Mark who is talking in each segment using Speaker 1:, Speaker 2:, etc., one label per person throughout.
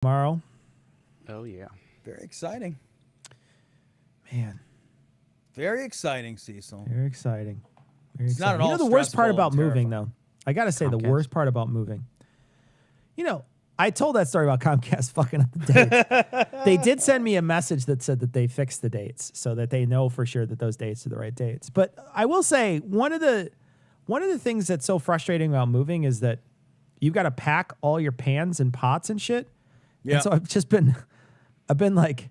Speaker 1: tomorrow.
Speaker 2: Oh, yeah.
Speaker 3: Very exciting.
Speaker 1: Man,
Speaker 3: Very exciting, Cecil.
Speaker 1: very exciting. Very
Speaker 3: It's not
Speaker 1: exciting.
Speaker 3: at all
Speaker 1: The worst part
Speaker 3: stressful
Speaker 1: about
Speaker 3: and
Speaker 1: moving,
Speaker 3: terrifying.
Speaker 1: though, I got to say, the
Speaker 2: Comcast.
Speaker 1: worst part about moving. I told that story about Comcast fucking up the dates. They did send me a message that said that they fixed the dates so that they know for sure that those dates are the right dates. But I will say one of the things that's so frustrating about moving is that you've got to pack all your pans and pots and shit.
Speaker 3: Yeah.
Speaker 1: And so I've been like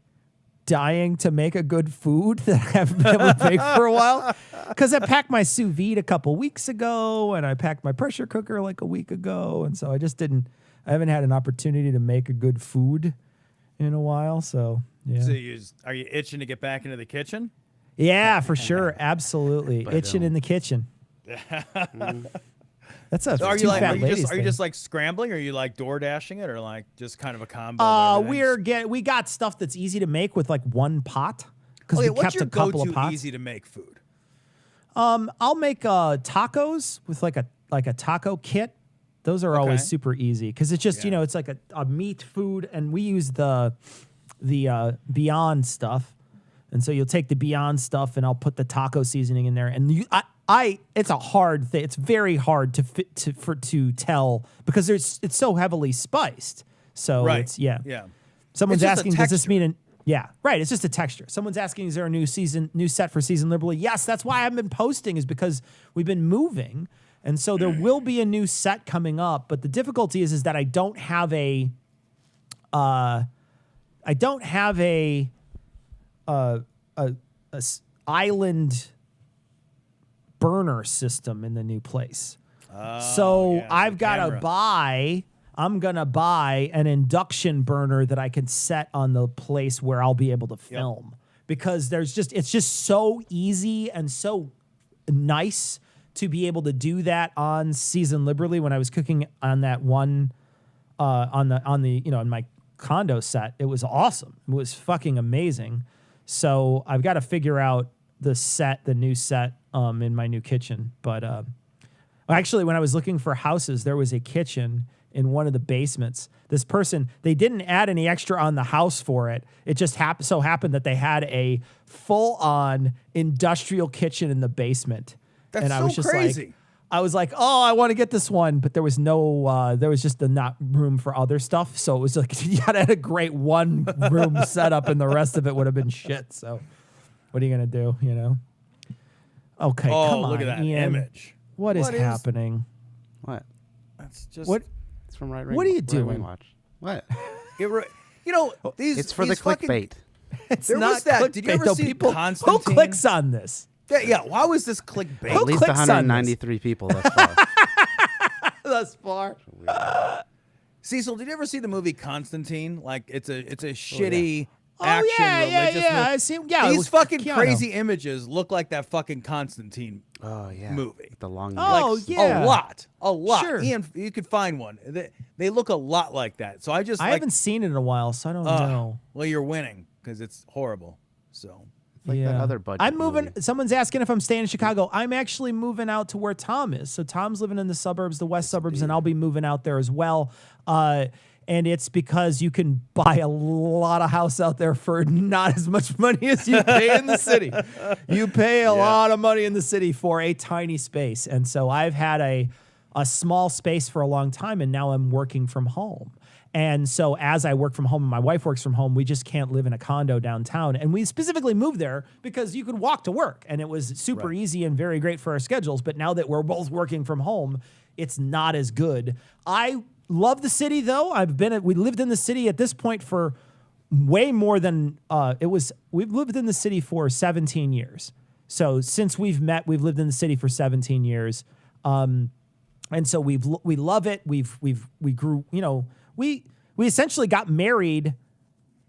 Speaker 1: dying to make a good food that I haven't been able to make for a while. Because I packed my sous vide a couple weeks ago and I packed my pressure cooker like a week ago. And so I haven't had an opportunity to make a good food in a while. So, yeah.
Speaker 3: So are you itching to get back into the kitchen?
Speaker 1: Yeah, for sure. Absolutely.
Speaker 2: But,
Speaker 1: Itching in the kitchen. That's a
Speaker 3: So are
Speaker 1: two
Speaker 3: you like
Speaker 1: fat
Speaker 3: are you
Speaker 1: ladies
Speaker 3: just
Speaker 1: thing.
Speaker 3: like scrambling, or are you like door dashing it, or like just kind of a combo? of everything?
Speaker 1: We got stuff that's easy to make with like one pot because
Speaker 3: Okay,
Speaker 1: we
Speaker 3: what's
Speaker 1: kept
Speaker 3: your
Speaker 1: a couple of
Speaker 3: go-to
Speaker 1: pots.
Speaker 3: easy to make food?
Speaker 1: I'll make tacos with like a taco kit. Those are always
Speaker 3: Okay.
Speaker 1: super easy because it's just
Speaker 3: Yeah.
Speaker 1: it's like a meat food, and we use the Beyond stuff, and so you'll take the Beyond stuff, and I'll put the taco seasoning in there, and it's a hard thing. It's very hard to tell because it's so heavily spiced. So
Speaker 3: Right.
Speaker 1: it's yeah.
Speaker 3: It's
Speaker 1: Someone's
Speaker 3: just a
Speaker 1: asking, does this
Speaker 3: texture.
Speaker 1: mean right. It's just a texture. Someone's asking, is there a new set for Season Liberally? Yes, that's why I haven't been posting, is because we've been moving. And so there will be a new set coming up, but the difficulty is that I don't have a island burner system in the new place. So
Speaker 3: yeah,
Speaker 1: I've
Speaker 3: the
Speaker 1: got to
Speaker 3: camera.
Speaker 1: I'm going to buy an induction burner that I can set on the place where I'll be able to film because it's just so easy and so nice to be able to do that on Season Liberally. When I was cooking on that one, on the in my condo set, it was awesome. It was fucking amazing. So I've got to figure out the new set, in my new kitchen. But, actually, when I was looking for houses, there was a kitchen in one of the basements. This person, they didn't add any extra on the house for it. It just so happened that they had a full-on industrial kitchen in the basement.
Speaker 3: That's
Speaker 1: and I
Speaker 3: so
Speaker 1: was just
Speaker 3: crazy.
Speaker 1: I was like, oh, I want to get this one, but there was there was just not room for other stuff. So it was like, you had a great one room setup and the rest of it would have been shit. So what are you going to do, Okay,
Speaker 3: Oh,
Speaker 1: come on,
Speaker 3: look at that
Speaker 1: Ian.
Speaker 3: image.
Speaker 1: What is
Speaker 3: What is-
Speaker 1: happening?
Speaker 2: What?
Speaker 3: That's just
Speaker 1: What?
Speaker 2: It's from Right
Speaker 1: What are you
Speaker 2: Right
Speaker 1: doing?
Speaker 2: Wing Watch. What?
Speaker 3: These.
Speaker 2: It's for the
Speaker 3: these fucking-
Speaker 2: clickbait.
Speaker 1: It's
Speaker 3: There
Speaker 1: not
Speaker 3: was that- did you
Speaker 1: clickbait,
Speaker 3: ever
Speaker 1: though,
Speaker 3: see
Speaker 1: people? Who
Speaker 3: Constantine?
Speaker 1: clicks on this?
Speaker 3: Yeah. Why was this clickbait?
Speaker 1: Who
Speaker 2: At least
Speaker 1: clicks on this?
Speaker 2: 193 people thus far.
Speaker 1: Thus far.
Speaker 3: Cecil, did you ever see the movie Constantine? Like, it's a shitty
Speaker 1: Oh,
Speaker 3: action
Speaker 1: yeah,
Speaker 3: religious movie.
Speaker 1: I see. Yeah, it
Speaker 3: These
Speaker 1: was
Speaker 3: fucking
Speaker 1: Keanu.
Speaker 3: crazy images look like that fucking Constantine
Speaker 2: Oh, yeah.
Speaker 3: movie.
Speaker 2: With the long
Speaker 1: Oh,
Speaker 2: necks.
Speaker 1: yeah.
Speaker 3: A lot.
Speaker 1: Sure.
Speaker 3: Ian, you could find one. They look a lot like that. So I
Speaker 1: I haven't seen it in a while, so I don't know.
Speaker 3: Well, you're winning because it's horrible. So
Speaker 2: Like that other budget
Speaker 1: I'm moving.
Speaker 2: movie.
Speaker 1: Someone's asking if I'm staying in Chicago. I'm actually moving out to where Tom is. So Tom's living in the suburbs, the west suburbs, and I'll be moving out there as well. And it's because you can buy a lot of house out there for not as much money as you pay in the city. You pay a lot of money in the city for a tiny space. And so I've had a small space for a long time, and now I'm working from home. And so as I work from home and my wife works from home, we just can't live in a condo downtown. And we specifically moved there because you could walk to work, and it was super easy and very great for our schedules. But now that we're both working from home, it's not as good. I love the city, though. We lived in the city at this point for way more than we've lived in the city for 17 years. So since we've met, we've lived in the city for 17 years. And so we love it. We grew, we essentially got married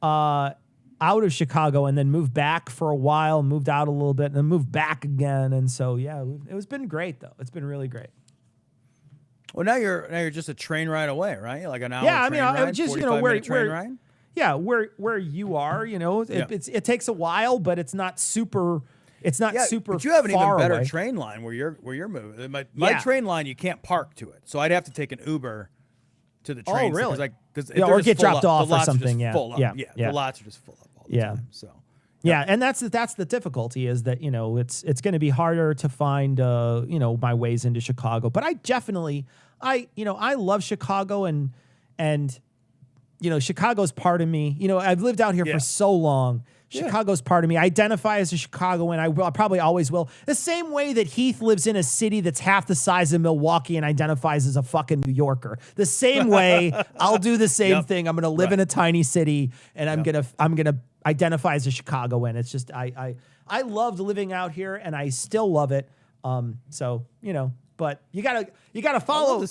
Speaker 1: out of Chicago and then moved back for a while, moved out a little bit, and then moved back again. And so, yeah, it's been great, though. It's been really great.
Speaker 3: Well, now you're just a train ride away, right? Like an hour.
Speaker 1: Yeah, I
Speaker 3: train
Speaker 1: mean,
Speaker 3: ride,
Speaker 1: just
Speaker 3: 45-minute train ride.
Speaker 1: Yeah, where you are, it takes a while, but it's not super. It's not super.
Speaker 3: But you have an even
Speaker 1: far
Speaker 3: better
Speaker 1: away.
Speaker 3: train line where you're moving. My train line, you can't park to it, so I'd have to take an Uber to the train.
Speaker 1: really?
Speaker 3: Because
Speaker 1: or get dropped off or something. Yeah.
Speaker 3: The lots are just full up all the time. So.
Speaker 1: Yeah, and that's the difficulty is that it's going to be harder to find my ways into Chicago. But I definitely I love Chicago and Chicago's part of me. I've lived out here for so long. Chicago's part of me. I identify as a Chicagoan. I probably always will. The same way that Heath lives in a city that's half the size of Milwaukee and identifies as a fucking New Yorker. The same way I'll do the same thing. I'm going to live in a tiny city and I'm going to identify as a Chicagoan. It's just I loved living out here and I still love it. But you gotta follow.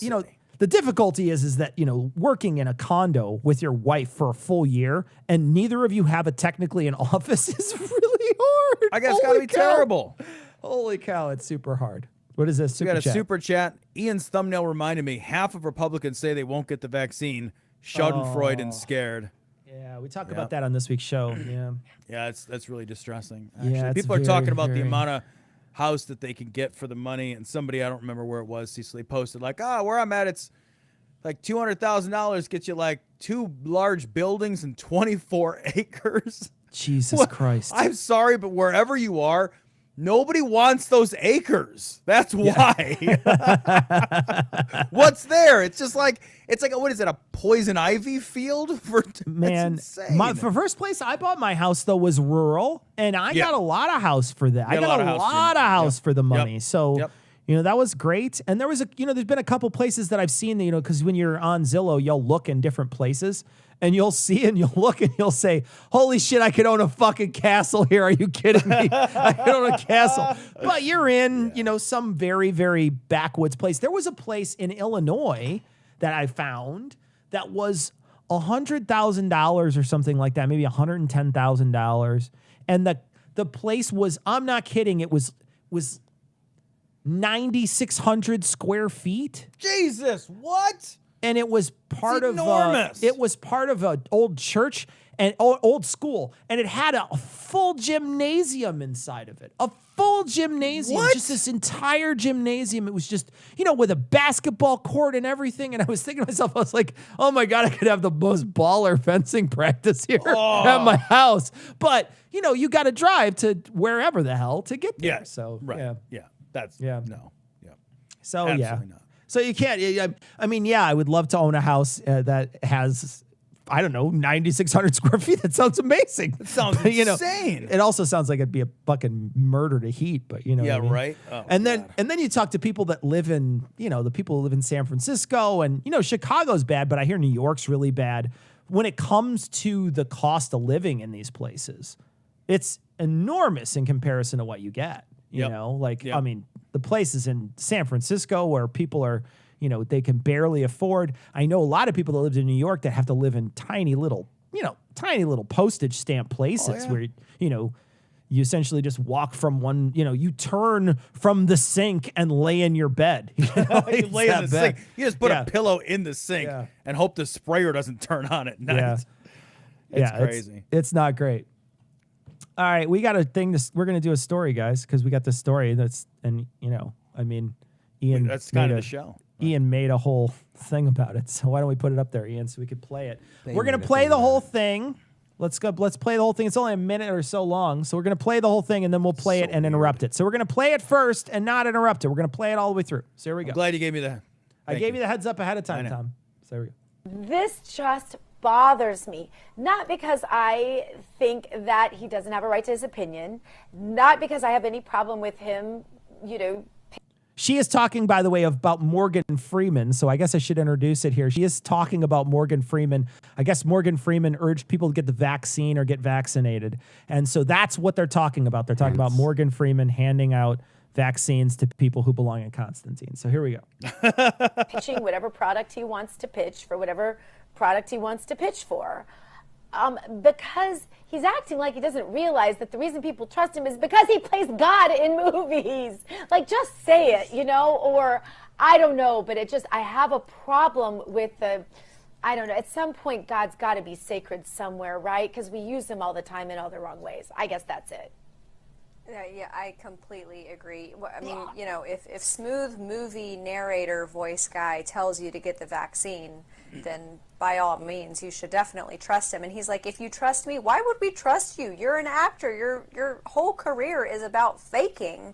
Speaker 1: The difficulty is that working in a condo with your wife for a full year and neither of you have technically an office is really hard.
Speaker 3: I guess it's gotta be terrible.
Speaker 1: Holy cow, it's super hard. What is this?
Speaker 3: We got a super chat. Ian's thumbnail reminded me. Half of Republicans say they won't get the vaccine. Schadenfreude and scared.
Speaker 1: Yeah, we talk about that on this week's show. Yeah.
Speaker 3: Yeah, that's really distressing. Actually.
Speaker 1: Yeah,
Speaker 3: people are talking about the amount of house that they can get for the money, and somebody, I don't remember where it was, Cecily posted where I'm at, it's like $200,000 gets you like 2 large buildings and 24 acres.
Speaker 1: Jesus Christ.
Speaker 3: I'm sorry, but wherever you are, nobody wants those acres. That's why. What's there? It's just like, what is it, a poison ivy field?
Speaker 1: Man, the first place I bought my house, though, was rural, and I got a lot of house for that. I got a lot of house for the money. So, that was great. And there was there's been a couple places that I've seen, because when you're on Zillow, you'll look in different places. And you'll see and you'll look and you'll say, holy shit, I could own a fucking castle here. Are you kidding me? I could own a castle. But you're in, some very, very backwoods place. There was a place in Illinois that I found that was $100,000 or something like that, maybe $110,000. And the place was, I'm not kidding, it was 9,600 square feet.
Speaker 3: Jesus, what?
Speaker 1: And it was part of an old church and old school, and it had a full gymnasium inside of it. A full gymnasium, just this entire gymnasium. It was just with a basketball court and everything. And I was thinking to myself, I was like, oh my god, I could have the most baller fencing practice here at my house. But you got to drive to wherever the hell to get there.
Speaker 3: Yeah.
Speaker 1: So
Speaker 3: that's no. Yeah.
Speaker 1: So
Speaker 3: absolutely not.
Speaker 1: So you can't, I would love to own a house that has, 9,600 square feet. That sounds amazing.
Speaker 3: That sounds insane.
Speaker 1: It also sounds like it'd be a fucking murder to heat, but what I mean?
Speaker 3: Right. Oh,
Speaker 1: and then you talk to people that live in, the people who live in San Francisco and, Chicago's bad, but I hear New York's really bad. When it comes to the cost of living in these places, it's enormous in comparison to what you get. The places in San Francisco where people are, they can barely afford. I know a lot of people that lived in New York that have to live in tiny little postage stamp places where, you essentially just walk from one, you turn from the sink and lay in your bed.
Speaker 3: You lay in the sink. You just put a pillow in the sink and hope the sprayer doesn't turn on at night. It's crazy.
Speaker 1: It's not great. All right, we got a thing. We're going to do a story, guys, because we got this story Ian.
Speaker 3: That's kind of the show.
Speaker 1: Ian made a whole thing about it. So why don't we put it up there, Ian, so we could play it? We're going to play the whole thing. Let's play the whole thing. It's only a minute or so long. So we're going to play the whole thing, and then we'll play it and interrupt it. So we're going to play it first and not interrupt it. We're going to play it all the way through. So here we go.
Speaker 3: I'm glad you gave me that.
Speaker 1: I gave you the heads up ahead of time, Tom. So here we go.
Speaker 4: This just bothers me, not because I think that he doesn't have a right to his opinion, not because I have any problem with him,
Speaker 1: She is talking, by the way, about Morgan Freeman, so I guess I should introduce it here. She is talking about Morgan Freeman. I guess Morgan Freeman urged people to get the vaccine or get vaccinated, and so that's what they're talking about. They're talking about Morgan Freeman handing out vaccines to people who belong in Constantine. So here we go.
Speaker 4: Pitching whatever product he wants to pitch for whatever product he wants to pitch for. Because he's acting like he doesn't realize that the reason people trust him is because he plays God in movies. Like, just say it, or I don't know, but I have a problem with I don't know, at some point God's got to be sacred somewhere, right? Because we use him all the time in all the wrong ways. I guess that's it.
Speaker 5: Yeah, I completely agree. I mean, you know, if smooth movie narrator voice guy tells you to get the vaccine, then by all means, you should definitely trust him. And he's like, if you trust me, why would we trust you? You're an actor. Your whole career is about faking.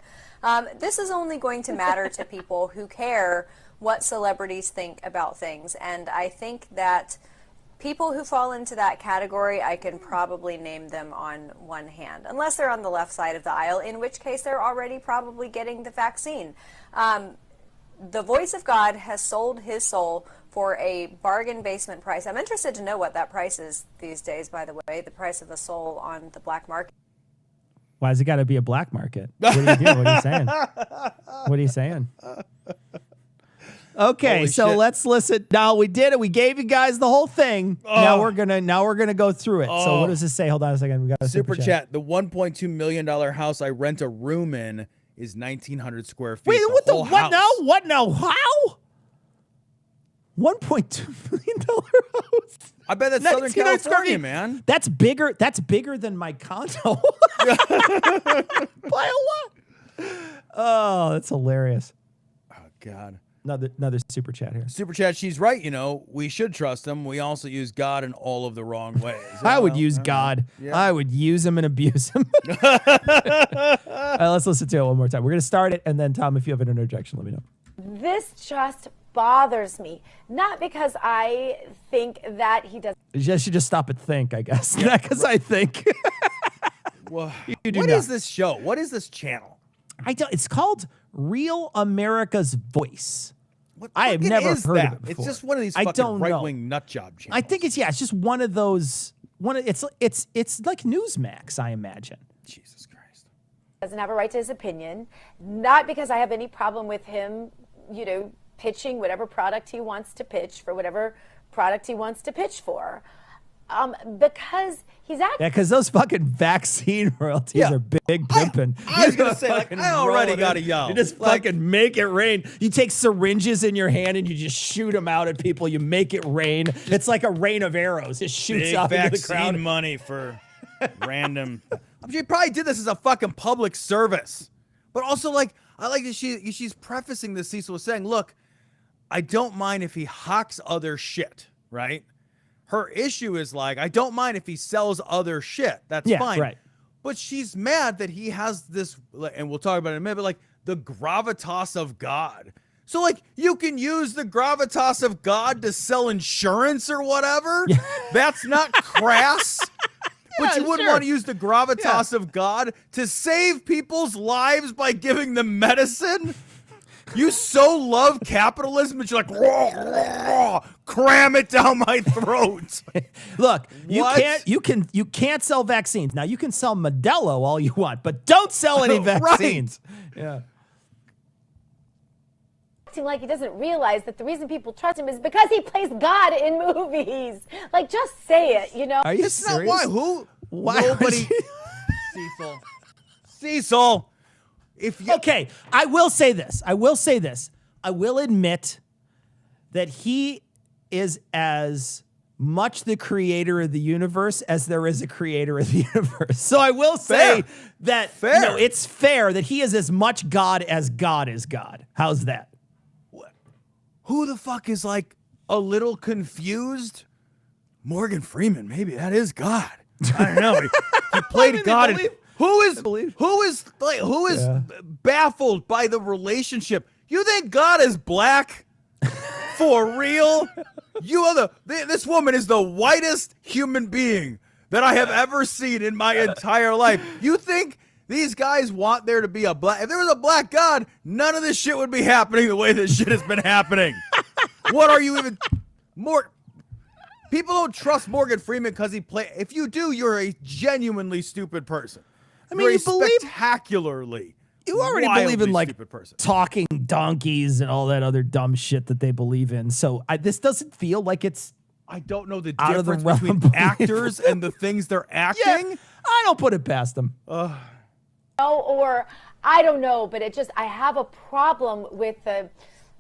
Speaker 5: This is only going to matter to people who care what celebrities think about things. And I think that people who fall into that category, I can probably name them on one hand, unless they're on the left side of the aisle, in which case they're already probably getting the vaccine. The voice of God has sold his soul for a bargain basement price. I'm interested to know what that price is these days, by the way, the price of a soul on the black market.
Speaker 1: Why has it got to be a black market? What are you doing? What are you saying? What are you saying? Okay,
Speaker 3: Holy
Speaker 1: so
Speaker 3: shit.
Speaker 1: let's listen. Now we did it. We gave you guys the whole thing. Now we're gonna go through it. So what does this say? Hold on a second. We got a
Speaker 3: Super chat. The $1.2 million house I rent a room in is 1,900 square feet.
Speaker 1: Wait, what the
Speaker 3: whole
Speaker 1: what
Speaker 3: house.
Speaker 1: now? What now? How? $1.2 million house.
Speaker 3: I bet that's Southern
Speaker 1: 1900 square
Speaker 3: California,
Speaker 1: feet.
Speaker 3: man.
Speaker 1: That's bigger. That's bigger than my condo. By a lot. Oh, that's hilarious.
Speaker 3: Oh God.
Speaker 1: Another super chat here.
Speaker 3: Super chat. She's right. You know, we should trust him. We also use God in all of the wrong ways.
Speaker 1: I would use God.
Speaker 3: Yeah.
Speaker 1: I would use him and abuse him. All right, let's listen to it one more time. We're going to start it, and then, Tom, if you have an interjection, let me know.
Speaker 4: This just bothers me. Not because I think that he does.
Speaker 1: You should just stop and think, I guess. Not because I think.
Speaker 3: Well,
Speaker 1: You do
Speaker 3: what
Speaker 1: not.
Speaker 3: is this show? What is this channel?
Speaker 1: It's called Real America's Voice.
Speaker 3: What
Speaker 1: I have
Speaker 3: fucking
Speaker 1: never
Speaker 3: is
Speaker 1: heard
Speaker 3: that?
Speaker 1: of it before.
Speaker 3: It's just one of these
Speaker 1: I
Speaker 3: fucking
Speaker 1: don't know.
Speaker 3: right-wing nut job channels.
Speaker 1: I think it's just one of those. It's like Newsmax, I imagine.
Speaker 3: Jesus Christ.
Speaker 4: Doesn't have a right to his opinion. Not because I have any problem with him, you know, pitching whatever product he wants to pitch for whatever product he wants to pitch for. Because he's acting.
Speaker 1: Yeah, because those fucking vaccine royalties
Speaker 3: Yeah.
Speaker 1: are big pimping.
Speaker 3: I was
Speaker 1: You
Speaker 3: gonna say, like,
Speaker 1: fucking
Speaker 3: I already
Speaker 1: roll it
Speaker 3: gotta
Speaker 1: in.
Speaker 3: yell.
Speaker 1: You just
Speaker 3: Like-
Speaker 1: fucking make it rain. You take syringes in your hand and you just shoot them out at people. You make it rain. It's like a rain of arrows. It shoots
Speaker 3: Big
Speaker 1: out into the
Speaker 3: vaccine
Speaker 1: crowd.
Speaker 3: money for random. I'm sure he probably did this as a fucking public service. But also, like, I like that she's prefacing this. Cecil was saying, look, I don't mind if he hawks other shit, right? Her issue is like, I don't mind if he sells other shit. That's
Speaker 1: Yeah,
Speaker 3: fine.
Speaker 1: right.
Speaker 3: But she's mad that he has this, and we'll talk about it in a minute, but like the gravitas of God. So like you can use the gravitas of God to sell insurance or whatever. That's not crass. But you wouldn't
Speaker 1: sure.
Speaker 3: want to use the gravitas of God to save people's lives by giving them medicine. You so love capitalism that you're like, raw, raw, cram it down my throat.
Speaker 1: Look,
Speaker 3: What?
Speaker 1: you can't sell vaccines. Now you can sell Modelo all you want, but don't sell any
Speaker 3: Right.
Speaker 1: vaccines. Yeah.
Speaker 4: Acting like he doesn't realize that the reason people trust him is because he plays God in movies. Like, just say it, you know?
Speaker 1: Are you
Speaker 3: That's not
Speaker 1: serious?
Speaker 3: why. Who?
Speaker 1: Why
Speaker 3: Nobody. Cecil. Cecil. If you,
Speaker 1: Okay, I will say this. I will admit that he is as much the creator of the universe as there is a creator of the universe. So I will say
Speaker 3: Fair.
Speaker 1: that
Speaker 3: Fair.
Speaker 1: no, it's fair that he is as much God as God is God. How's that?
Speaker 3: who the fuck is like a little confused? Morgan Freeman, maybe that is God. I don't know. He played God.
Speaker 1: believe-
Speaker 3: Who is
Speaker 1: Yeah.
Speaker 3: baffled by the relationship? You think God is black? For real? This woman is the whitest human being that I have ever seen in my entire life. You think these guys want there to be a black? If there was a black God, none of this shit would be happening the way this shit has been happening. What are you even more? People don't trust Morgan Freeman because he play. If you do, you're a genuinely stupid person.
Speaker 1: I mean,
Speaker 3: You're
Speaker 1: you
Speaker 3: a
Speaker 1: believe-
Speaker 3: spectacularly.
Speaker 1: You already
Speaker 3: wildly
Speaker 1: believe in like
Speaker 3: stupid person.
Speaker 1: talking donkeys and all that other dumb shit that they believe in. So this doesn't feel like it's
Speaker 3: I don't know the
Speaker 1: out of the
Speaker 3: difference
Speaker 1: realm
Speaker 3: between
Speaker 1: of
Speaker 3: actors and the things they're acting.
Speaker 1: I don't put it past them.
Speaker 4: Or I don't know, but I have a problem with the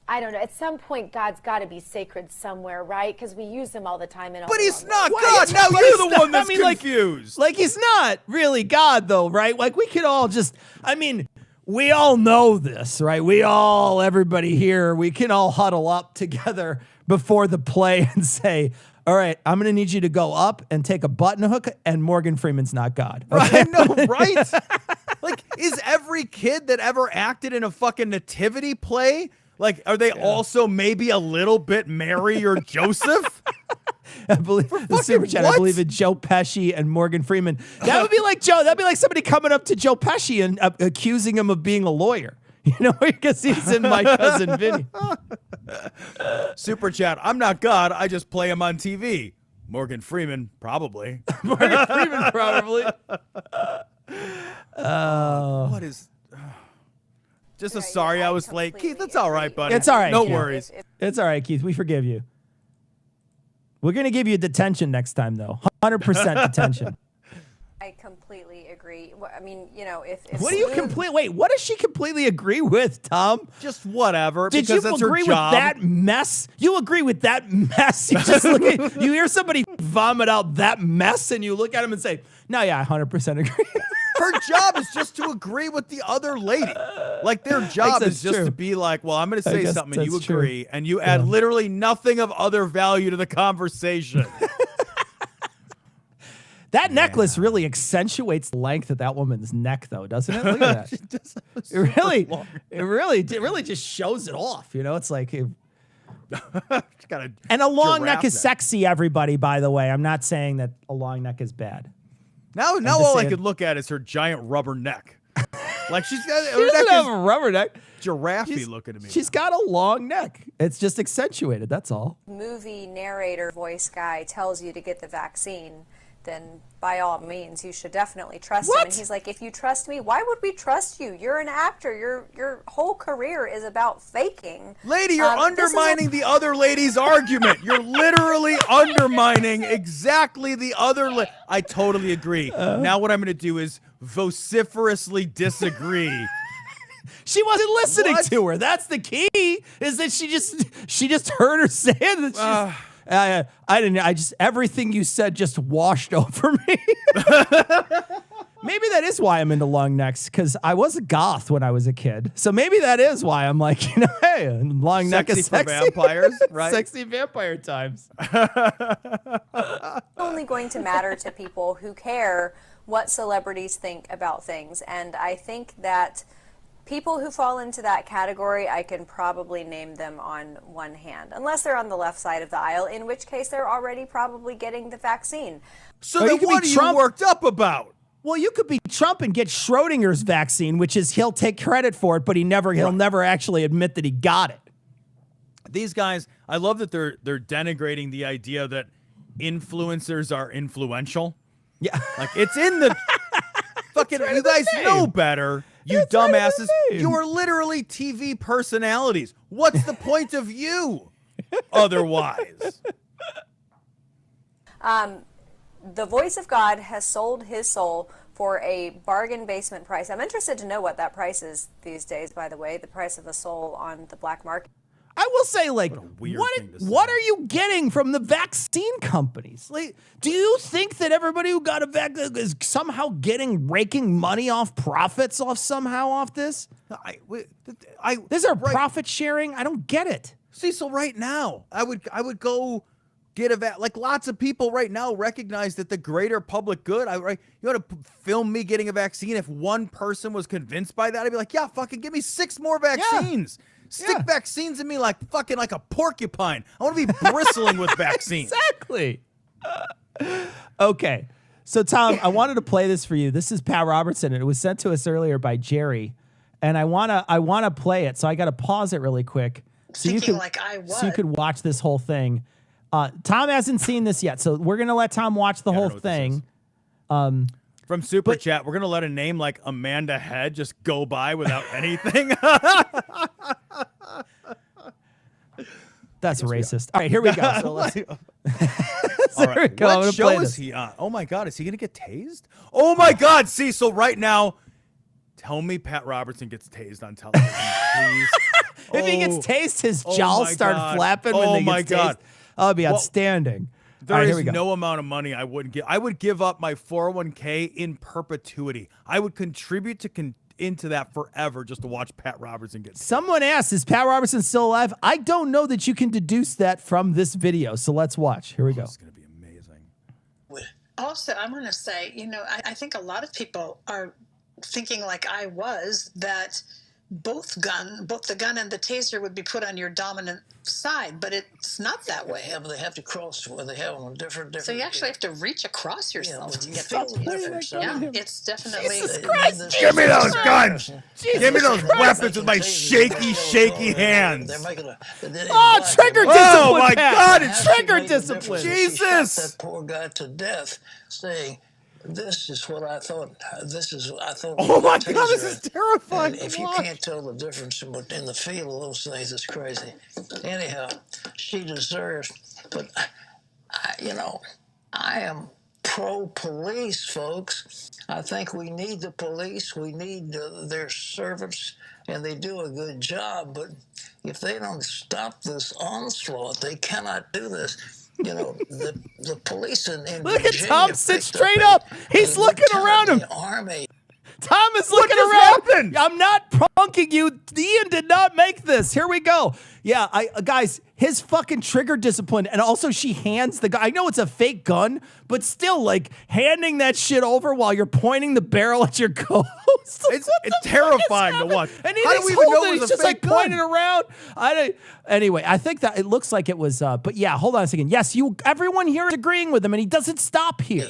Speaker 4: I don't know. At some point, God's got to be sacred somewhere, right? Because we use him all the time.
Speaker 3: But he's not
Speaker 1: Why?
Speaker 3: God. Now
Speaker 1: But
Speaker 3: you're
Speaker 1: he's
Speaker 3: the
Speaker 1: not-
Speaker 3: one that's
Speaker 1: I mean, like-
Speaker 3: confused.
Speaker 1: Like he's not really God though, right? Like we could all just, I mean, we all know this, right? Everybody here, we can all huddle up together before the play and say, all right, I'm going to need you to go up and take a button hook, and Morgan Freeman's not God. Okay?
Speaker 3: I know, right? Like, is every kid that ever acted in a fucking nativity play, like, are they also maybe a little bit Mary or Joseph?
Speaker 1: I believe the super chat.
Speaker 3: what?
Speaker 1: I believe in Joe Pesci and Morgan Freeman. That would be like Joe. That'd be like somebody coming up to Joe Pesci and accusing him of being a lawyer. You know, because he's in My Cousin Vinny.
Speaker 3: Super chat. I'm not God. I just play him on TV. Morgan Freeman, probably.
Speaker 1: Morgan Freeman, probably.
Speaker 3: What is? Just a
Speaker 5: Right,
Speaker 3: sorry
Speaker 5: I
Speaker 3: I was late.
Speaker 5: completely
Speaker 3: Keith, it's all right,
Speaker 5: agree.
Speaker 3: buddy.
Speaker 1: It's all right,
Speaker 3: No
Speaker 1: Keith.
Speaker 3: worries.
Speaker 1: It's all right, Keith. We forgive you. We're gonna give you detention next time, though. 100% detention.
Speaker 5: I completely agree. I mean, if
Speaker 1: What do you Wait, what does she completely agree with, Tom?
Speaker 3: Just whatever.
Speaker 1: Did
Speaker 3: because
Speaker 1: you
Speaker 3: that's
Speaker 1: agree
Speaker 3: her
Speaker 1: with
Speaker 3: job.
Speaker 1: that mess? You agree with that mess? You just look at, you hear somebody vomit out that mess, and you look at him and say, "No, yeah, I 100% agree."
Speaker 3: Her job is just to agree with the other lady. Like, their job
Speaker 1: that's
Speaker 3: is just
Speaker 1: true.
Speaker 3: to be like, well, I'm going to say
Speaker 1: guess
Speaker 3: something and you
Speaker 1: that's true.
Speaker 3: agree, and you add literally nothing of other value to the conversation.
Speaker 1: That necklace really accentuates the length of that woman's neck, though, doesn't it? Look at that. It really just shows it off. You know, it's like, and a long neck is sexy. Everybody, by the way, I'm not saying that a long neck is bad.
Speaker 3: Now
Speaker 1: just
Speaker 3: all I
Speaker 1: saying.
Speaker 3: could look at is her giant rubber neck. Like, she's got
Speaker 1: She
Speaker 3: her
Speaker 1: doesn't
Speaker 3: neck
Speaker 1: have
Speaker 3: is
Speaker 1: a rubber neck.
Speaker 3: giraffe looking to me.
Speaker 1: She's got a long neck. It's just accentuated. That's all.
Speaker 5: movie narrator voice guy tells you to get the vaccine, then by all means you should definitely trust him. And he's like, if you trust me, why would we trust you? You're an actor. Your whole career is about faking.
Speaker 3: Lady, you're undermining the other lady's argument. You're literally undermining exactly the other. I totally agree. Now what I'm going to do is vociferously disagree.
Speaker 1: She wasn't listening
Speaker 3: What?
Speaker 1: to her. That's the key. Is that she just heard her say it. That I didn't. I just everything you said just washed over me. Maybe that is why I'm into long necks, because I was a goth when I was a kid. So maybe that is why I'm like, hey, long neck is
Speaker 3: for
Speaker 1: sexy.
Speaker 3: vampires, right?
Speaker 1: Sexy vampire times.
Speaker 5: Only going to matter to people who care what celebrities think about things. And I think that people who fall into that category, I can probably name them on one hand, unless they're on the left side of the aisle, in which case they're already probably getting the vaccine.
Speaker 3: So
Speaker 1: Or
Speaker 3: then
Speaker 1: you could
Speaker 3: what
Speaker 1: be
Speaker 3: are
Speaker 1: Trump.
Speaker 3: you worked up about?
Speaker 1: Well, you could be Trump and get Schrodinger's vaccine, which is he'll take credit for it, but he'll never actually admit that he got it.
Speaker 3: These guys, I love that they're denigrating the idea that influencers are influential.
Speaker 1: Yeah.
Speaker 3: Like, it's in the fucking, you guys know better. You
Speaker 1: It's right in the
Speaker 3: dumbasses.
Speaker 1: name.
Speaker 3: You are literally TV personalities. What's the point of you otherwise?
Speaker 5: The voice of God has sold his soul for a bargain basement price. I'm interested to know what that price is these days, by the way, the price of a soul on the black market.
Speaker 1: I will say, like,
Speaker 3: weird thing to say.
Speaker 1: what are you getting from the vaccine companies? Like, do you think that everybody who got a vaccine is somehow raking money off profits off this? Is there profit sharing? I don't get it.
Speaker 3: Cecil, right now, I would go get a like lots of people right now recognize that the greater public good. You want to film me getting a vaccine? If one person was convinced by that, I'd be like, yeah, fucking give me 6 more vaccines. Stick vaccines in me like a porcupine. I want to be bristling with vaccines.
Speaker 1: Exactly. Okay. So, Tom, I wanted to play this for you. This is Pat Robertson, and it was sent to us earlier by Jerry. And I wanna play it. So I gotta pause it really quick. So you could watch this whole thing. Tom hasn't seen this yet, so we're gonna let Tom watch the whole thing.
Speaker 3: From Super Chat, we're going to let a name like Amanda Head just go by without anything.
Speaker 1: That's racist. All right, here we go. So let's,
Speaker 3: All right,
Speaker 1: I'm gonna
Speaker 3: what
Speaker 1: play
Speaker 3: show
Speaker 1: this.
Speaker 3: is he on? Oh, my God. Is he going to get tased? Oh, my God, Cecil, right now. Tell me Pat Robertson gets tased on television, please.
Speaker 1: If he gets tased, his jaws start flapping when they get tased. Oh, it'd be outstanding.
Speaker 3: There is no amount of money I wouldn't give. I would give up my 401k in perpetuity. I would contribute into that forever just to watch Pat Robertson get tased.
Speaker 1: Someone asked, is Pat Robertson still alive? I don't know that you can deduce that from this video. So let's watch. Here we go.
Speaker 3: It's going to be amazing.
Speaker 6: Also, I'm going to say, I think a lot of people are thinking like I was, that both the gun and the taser would be put on your dominant side, but it's not that way.
Speaker 7: Yeah, but they have to cross where they have them different.
Speaker 6: So you actually have to reach across yourself to get
Speaker 7: feel
Speaker 6: the
Speaker 7: different.
Speaker 6: Yeah, it's definitely.
Speaker 1: Jesus Christ.
Speaker 3: Give me those guns. Give me those weapons with my shaky hands.
Speaker 7: They're making
Speaker 1: trigger discipline.
Speaker 3: Oh my
Speaker 1: Pat.
Speaker 3: God, it's
Speaker 1: trigger discipline.
Speaker 3: Jesus.
Speaker 7: That poor guy to death, saying, "This is what I thought. I thought."
Speaker 3: Oh my God, this is terrifying.
Speaker 7: And if you can't tell the difference in the feel of those things, it's crazy. Anyhow, she deserves. But I am pro-police, folks. I think we need the police. We need their servants, and they do a good job. But if they don't stop this onslaught, they cannot do this. The police in
Speaker 1: Look at
Speaker 7: Virginia
Speaker 1: Tom sit
Speaker 7: picked
Speaker 1: straight
Speaker 7: a
Speaker 1: up. He's looking around him.
Speaker 7: the Army.
Speaker 1: Tom is looking
Speaker 3: just
Speaker 1: around.
Speaker 3: happened?
Speaker 1: I'm not punking you. Ian did not make this. Here we go. Yeah, guys, his fucking trigger discipline, and also she hands the gun. I know it's a fake gun, but still, like, handing that shit over while you're pointing the barrel at your ghost.
Speaker 3: It's terrifying to watch.
Speaker 1: And
Speaker 3: How do we even know it was
Speaker 1: he's
Speaker 3: a
Speaker 1: just like
Speaker 3: fake gun?
Speaker 1: pointing around. Anyway, I think that it looks like it was. But yeah, hold on a second. Yes, everyone here is agreeing with him, and he doesn't stop here.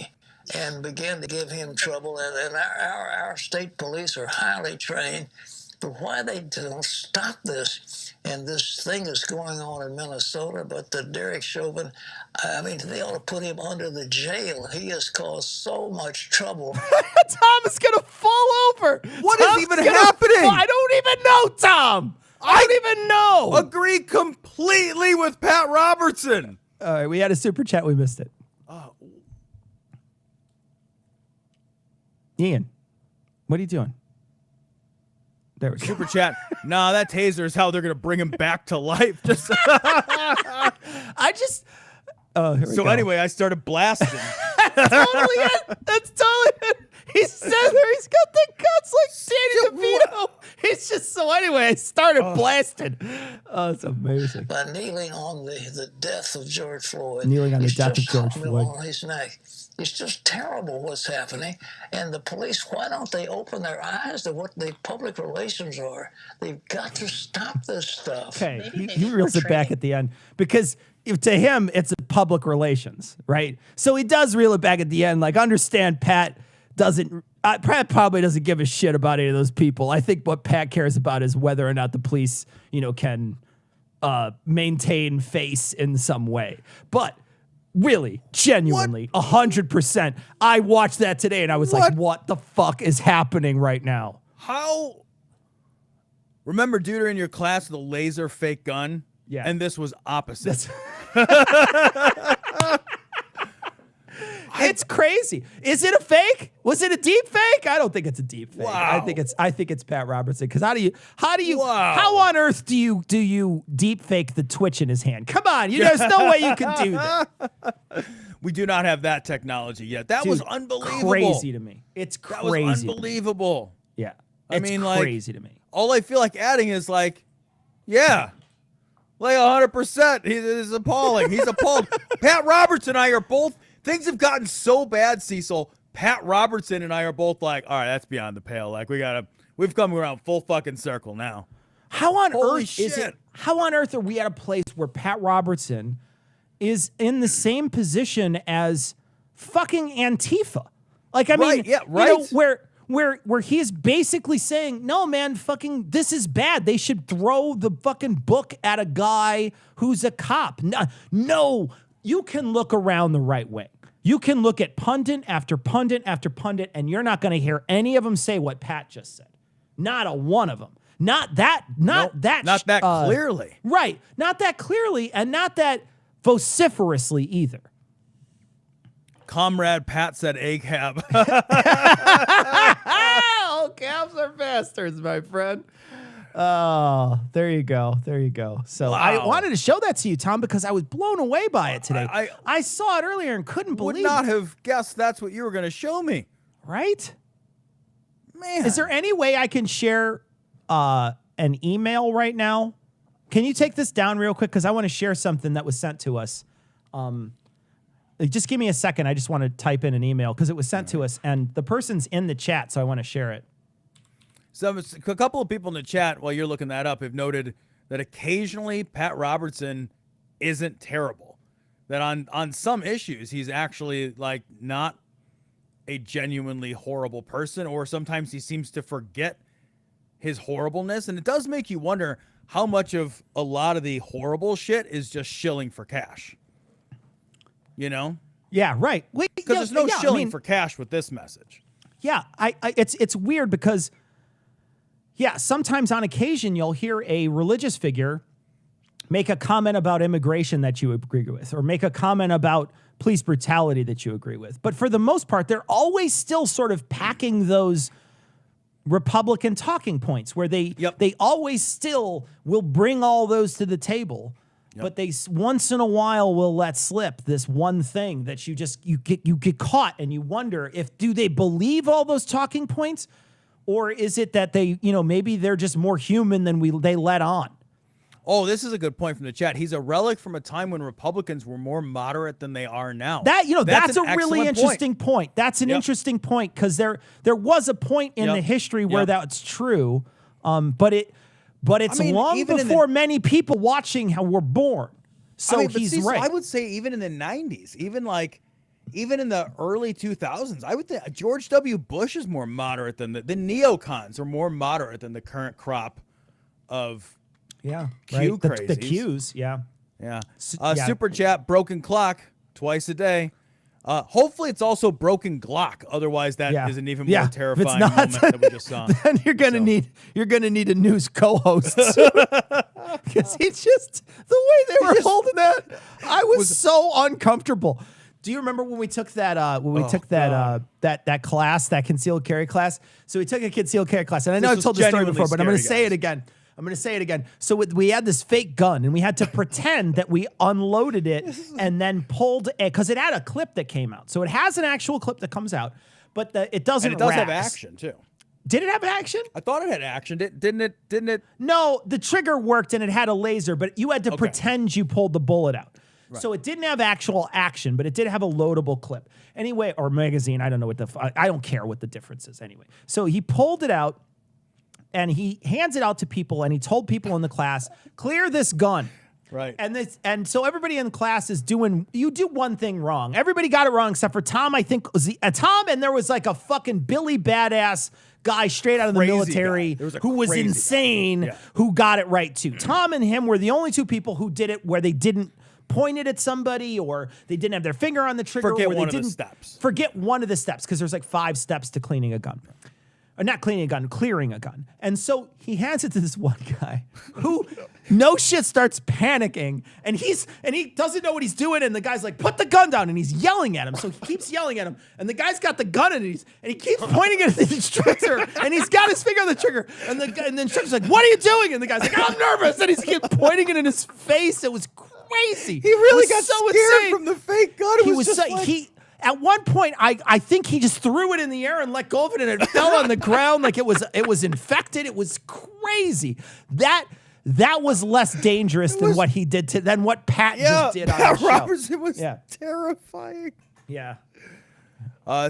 Speaker 7: And began to give him trouble. And our state police are highly trained. But why they don't stop this? And this thing is going on in Minnesota. But the Derek Chauvin, they ought to put him under the jail. He has caused so much trouble.
Speaker 1: Tom is going to fall over.
Speaker 3: What is even happening?
Speaker 1: I don't even know, Tom. I don't even know.
Speaker 3: Agree completely with Pat Robertson.
Speaker 1: All right, we had a super chat. We missed it. Ian, what are you doing? There we go.
Speaker 3: Super chat. Nah, that taser is how they're going to bring him back to life. Here we go. Anyway, I started blasting.
Speaker 1: That's totally it. That's totally it. He's sitting there. He's got the guts like Danny DeVito. He's just, so anyway, I started blasting. Oh, it's amazing.
Speaker 7: By kneeling on the death of George Floyd.
Speaker 1: Kneeling on the death of George Floyd.
Speaker 7: On his neck. It's just terrible what's happening. And the police, why don't they open their eyes to what the public relations are? They've got to stop this stuff.
Speaker 1: Okay, he reels it back at the end because to him, it's public relations, right? So he does reel it back at the end. Like, understand, Pat probably doesn't give a shit about any of those people. I think what Pat cares about is whether or not the police, can maintain face in some way. But really, genuinely, 100%. I watched that today and I was like, what the fuck is happening right now?
Speaker 3: How? Remember, dude, in your class, the laser fake gun?
Speaker 1: Yeah.
Speaker 3: And this was opposite.
Speaker 1: It's crazy. Is it a fake? Was it a deep fake? I don't think it's a deep fake.
Speaker 3: Wow.
Speaker 1: I think it's Pat Robertson. Because
Speaker 3: Wow.
Speaker 1: how on earth do you deep fake the twitch in his hand? Come on, there's no way you can do that.
Speaker 3: We do not have that technology yet. That was unbelievable.
Speaker 1: Crazy to me. It's crazy.
Speaker 3: That was unbelievable.
Speaker 1: Yeah.
Speaker 3: It's
Speaker 1: crazy to me.
Speaker 3: All I feel like adding is like 100%. He is appalling. He's appalled. Pat Robertson and I are both. Things have gotten so bad, Cecil. Pat Robertson and I are both like, all right, that's beyond the pale. Like, we've come around full fucking circle now.
Speaker 1: How on
Speaker 3: Holy
Speaker 1: earth
Speaker 3: shit.
Speaker 1: how on earth are we at a place where Pat Robertson is in the same position as fucking Antifa? Like, I mean, where he's basically saying, no, man, fucking, this is bad. They should throw the fucking book at a guy who's a cop. No, you can look around the right wing. You can look at pundit after pundit after pundit, and you're not going to hear any of them say what Pat just said. Not a one of them. Not that
Speaker 3: clearly.
Speaker 1: Right. Not that clearly, and not that vociferously either.
Speaker 3: Comrade Pat said ACAB.
Speaker 1: go. Calves are bastards, my friend. Oh, there you go. There you go. So I wanted to show that to you, Tom, because I was blown away by it today. I saw it earlier and couldn't believe it.
Speaker 3: Would not have guessed that's what you were going to show me.
Speaker 1: Right?
Speaker 3: Man.
Speaker 1: Is there any way I can share an email right now? Can you take this down real quick? Because I want to share something that was sent to us. Just give me a second. I just want to type in an email because it was sent to us, and the person's in the chat, so I want to share it.
Speaker 3: So a couple of people in the chat, while you're looking that up, have noted that occasionally Pat Robertson isn't terrible. That on some issues, he's actually like not a genuinely horrible person, or sometimes he seems to forget his horribleness. And it does make you wonder how much of a lot of the horrible shit is just shilling for cash. You know?
Speaker 1: Yeah, right.
Speaker 3: Because there's no shilling for cash with this message.
Speaker 1: Yeah, it's weird because, yeah, sometimes on occasion you'll hear a religious figure make a comment about immigration that you agree with, or make a comment about police brutality that you agree with. But for the most part, they're always still sort of packing those Republican talking points where they always still will bring all those to the table. But they once in a while will let slip this one thing that you get caught, and you wonder do they believe all those talking points, or is it that they, maybe they're just more human than they let on.
Speaker 3: Oh, this is a good point from the chat. He's a relic from a time when Republicans were more moderate than they are now.
Speaker 1: That's a really interesting point. That's an interesting point, because there was a point in the history where that's true, but it's long before many people watching were born. So he's right.
Speaker 3: So I would say even in the 90s, even in the early 2000s, I would think George W. Bush is more moderate than the neocons are more moderate than the current crop of Q crazies.
Speaker 1: The Qs, yeah.
Speaker 3: Super chat, broken clock twice a day. Hopefully it's also broken Glock. Otherwise, that is an even more terrifying moment that we just saw.
Speaker 1: Then you're gonna need a news co-host, because it's just the way they were holding that. I was so uncomfortable. Do you remember when we took that that class, that concealed carry class? So we took a concealed carry class, and I know I've told this story before, but I'm going to say it again. So we had this fake gun, and we had to pretend that we unloaded it and then pulled it, because it had a clip that came out. So it has an actual clip that comes out, but it doesn't.
Speaker 3: And it does have action too.
Speaker 1: Did it have action?
Speaker 3: I thought it had action. Didn't it?
Speaker 1: No, the trigger worked and it had a laser, but you had to pretend you pulled the bullet out. Right. So it didn't have actual action, but it did have a loadable clip. Anyway, or magazine. I don't know I don't care what the difference is anyway. So he pulled it out, and he hands it out to people, and he told people in the class, clear this gun.
Speaker 3: Right.
Speaker 1: And so everybody in the class is you do one thing wrong. Everybody got it wrong except for Tom, I think. Tom, and there was like a fucking Billy Badass guy straight out of the military who was insane, who got it right too. Tom and him were the only two people who did it where they didn't point it at somebody, or they didn't have their finger on the trigger.
Speaker 3: Forget one of the steps, because there's like 5 steps to cleaning a gun. Or not cleaning a gun, clearing a gun. And so he hands it to this one guy who no shit starts panicking, and he doesn't know what he's doing, and the guy's like, put the gun down, and he's yelling at him. So he keeps yelling at him, and the guy's got the gun, and he keeps pointing it at the instructor, and he's got his finger on the trigger, and the instructor's like, what are you doing? And the guy's like, I'm nervous, and he keeps pointing it in his face. It was crazy. He really got so scared from the fake gun.
Speaker 1: At one point, I think he just threw it in the air and let go of it, and it fell on the ground like it was infected. It was crazy. That was less dangerous than what he did than what Pat just did on the show.
Speaker 3: Robertson was terrifying.
Speaker 1: Yeah.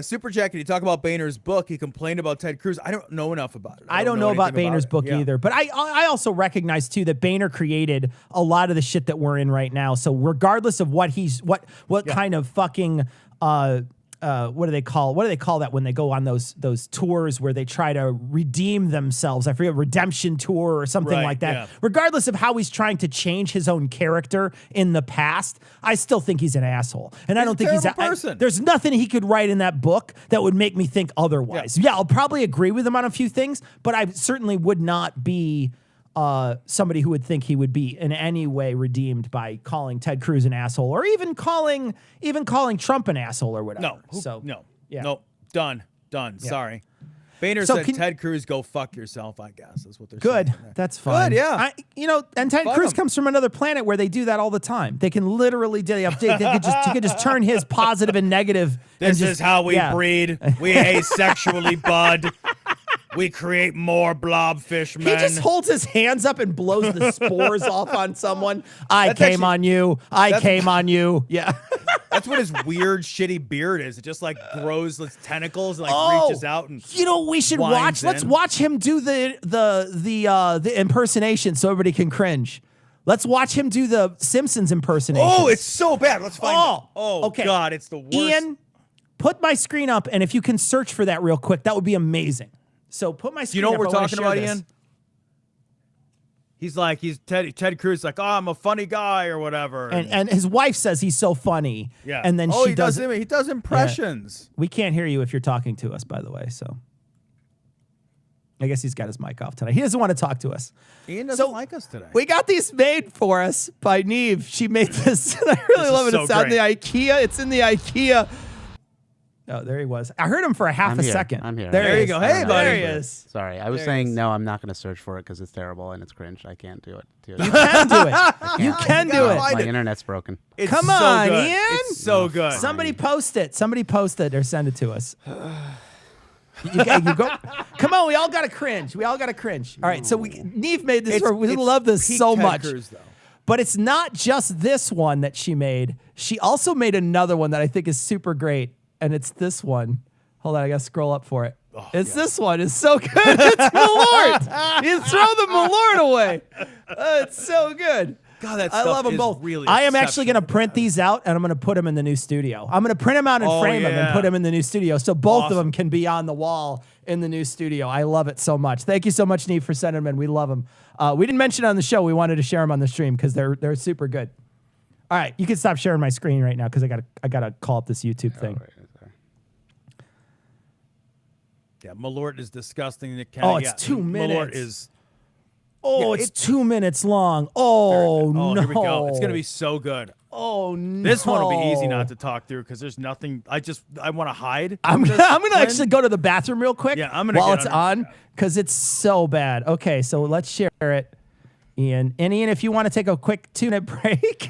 Speaker 3: Super Jack, can you talk about Boehner's book? He complained about Ted Cruz. I don't know enough about it.
Speaker 1: I don't know about Boehner's book either. But I also recognize too that Boehner created a lot of the shit that we're in right now. So regardless of what kind of fucking what do they call that when they go on those tours where they try to redeem themselves? I forget, redemption tour or something like that. Yeah. Regardless of how he's trying to change his own character in the past, I still think he's an asshole. And I don't think he's a person. There's nothing he could write in that book that would make me think otherwise. Yeah, I'll probably agree with him on a few things, but I certainly would not be somebody who would think he would be in any way redeemed by calling Ted Cruz an asshole, or even calling Trump an asshole or whatever.
Speaker 3: No. Done.
Speaker 1: Yeah.
Speaker 3: Sorry. Boehner
Speaker 1: So
Speaker 3: said,
Speaker 1: can-
Speaker 3: Ted Cruz, go fuck yourself, I guess. That's what they're
Speaker 1: Good.
Speaker 3: saying.
Speaker 1: That's fine.
Speaker 3: Good, yeah.
Speaker 1: And Ted
Speaker 3: Fuck
Speaker 1: Cruz
Speaker 3: him.
Speaker 1: comes from another planet where they do that all the time. They can literally do. They could just turn his positive and negative.
Speaker 3: This is how we breed. We asexually bud. We create more blobfish men.
Speaker 1: He just holds his hands up and blows the spores off on someone. I
Speaker 3: That's
Speaker 1: came
Speaker 3: actually-
Speaker 1: on you. I came on you. Yeah.
Speaker 3: That's what his weird, shitty beard is. It just like grows its tentacles and like reaches out and
Speaker 1: we should
Speaker 3: winds
Speaker 1: watch. Let's
Speaker 3: in.
Speaker 1: watch him do the impersonation so everybody can cringe. Let's watch him do the Simpsons impersonation.
Speaker 3: Oh, it's so bad. Let's find out.
Speaker 1: Oh, okay.
Speaker 3: God, it's the worst.
Speaker 1: Ian, put my screen up, and if you can search for that real quick, that would be amazing. So put my
Speaker 3: Do
Speaker 1: screen
Speaker 3: you know
Speaker 1: up.
Speaker 3: what we're
Speaker 1: I wanna
Speaker 3: talking
Speaker 1: share
Speaker 3: about,
Speaker 1: this.
Speaker 3: Ian? He's Ted Cruz, like, oh, I'm a funny guy or whatever.
Speaker 1: And his wife says he's so funny.
Speaker 3: yeah.
Speaker 1: And then
Speaker 3: he
Speaker 1: she
Speaker 3: does impressions.
Speaker 1: We can't hear you if you're talking to us, by the way. So I guess he's got his mic off tonight. He doesn't want to talk to us.
Speaker 3: Ian doesn't
Speaker 1: So,
Speaker 3: like us today.
Speaker 1: We got these made for us by Neve. She made this. And I really
Speaker 3: This
Speaker 1: love
Speaker 3: is
Speaker 1: it.
Speaker 3: so
Speaker 1: It's out in the
Speaker 3: great.
Speaker 1: IKEA. It's in the IKEA. Oh, there he was. I heard him for a half
Speaker 2: I'm
Speaker 1: a
Speaker 2: here.
Speaker 1: second.
Speaker 2: I'm here.
Speaker 1: There
Speaker 3: There
Speaker 1: he
Speaker 3: you
Speaker 1: is.
Speaker 3: go. Hey,
Speaker 1: There
Speaker 3: buddy.
Speaker 1: he is.
Speaker 2: Sorry, I was
Speaker 1: There he
Speaker 2: saying
Speaker 1: is.
Speaker 2: no. I'm not going to search for it because it's terrible and it's cringe. I can't do it.
Speaker 1: You can do it. You can do it.
Speaker 2: My internet's broken.
Speaker 3: It's
Speaker 1: Come
Speaker 3: so
Speaker 1: on,
Speaker 3: good.
Speaker 1: Ian.
Speaker 3: It's so good.
Speaker 1: Somebody post it. Somebody post it or send it to us. You go. Come on, we all got to cringe. We all got to cringe. All right, so Neve made this. We
Speaker 3: It's
Speaker 1: love this
Speaker 3: peak
Speaker 1: so
Speaker 3: Ted
Speaker 1: much.
Speaker 3: Cruz, though.
Speaker 1: But it's not just this one that she made. She also made another one that I think is super great, and it's this one. Hold on, I got to scroll up for it. It's this one. It's so good. It's Malort. You throw the Malort away. It's so good.
Speaker 3: God, that
Speaker 1: I
Speaker 3: stuff
Speaker 1: love them
Speaker 3: is
Speaker 1: both.
Speaker 3: really
Speaker 1: I am actually going to
Speaker 3: exceptional.
Speaker 1: print these out, and I'm going to put them in the new studio. I'm going to print them out and frame them and
Speaker 3: yeah.
Speaker 1: put them in the new studio, so both of
Speaker 3: Awesome.
Speaker 1: them can be on the wall in the new studio. I love it so much. Thank you so much, Neve, for sending them in. We love them. We didn't mention it on the show. We wanted to share them on the stream because they're super good. All right, you can stop sharing my screen right now because I gotta call up this YouTube thing.
Speaker 3: Yeah, Malort is disgusting.
Speaker 1: Oh, it's 2 minutes.
Speaker 3: Malort is.
Speaker 1: Oh,
Speaker 3: Yeah,
Speaker 1: it's 2 minutes long. Oh, no.
Speaker 3: Here we go. It's gonna be so good.
Speaker 1: Oh no.
Speaker 3: This one will be easy not to talk through because there's nothing. I want to hide.
Speaker 1: I'm
Speaker 3: from
Speaker 1: gonna
Speaker 3: this,
Speaker 1: actually go to the bathroom real quick.
Speaker 3: Yeah, I'm gonna
Speaker 1: while
Speaker 3: get
Speaker 1: it's
Speaker 3: under-
Speaker 1: on because it's so bad. Okay, so let's share it, Ian. And Ian, if you want to take a quick 2-minute break.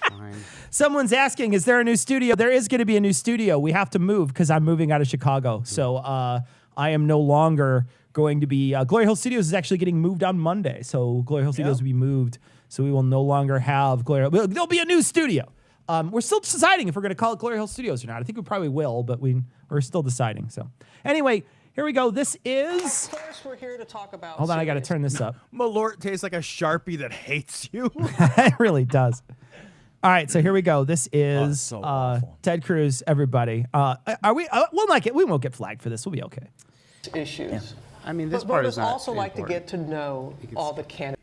Speaker 2: Fine.
Speaker 1: Someone's asking, is there a new studio? There is going to be a new studio. We have to move because I'm moving out of Chicago. So I am no longer going to be. Glory Hole Studios is actually getting moved on Monday. So Glory Hole Studios will be moved. So we will no longer have Glory Hole. There'll be a new studio. We're still deciding if we're going to call it Glory Hole Studios or not. I think we probably will, but we're still deciding. So anyway, here we go. This is.
Speaker 8: First, we're here to talk about.
Speaker 1: Hold on, I got to turn this up.
Speaker 3: Malort tastes like a Sharpie that hates you.
Speaker 1: It really does. All right, so here we go. This is
Speaker 3: so awful.
Speaker 1: Ted Cruz. Everybody, are we? We'll not get. We won't get flagged for this. We'll be okay.
Speaker 8: issues.
Speaker 2: I mean, this
Speaker 8: But
Speaker 2: part
Speaker 8: voters
Speaker 2: is not
Speaker 8: also like to
Speaker 2: important.
Speaker 8: get to know all the candidates.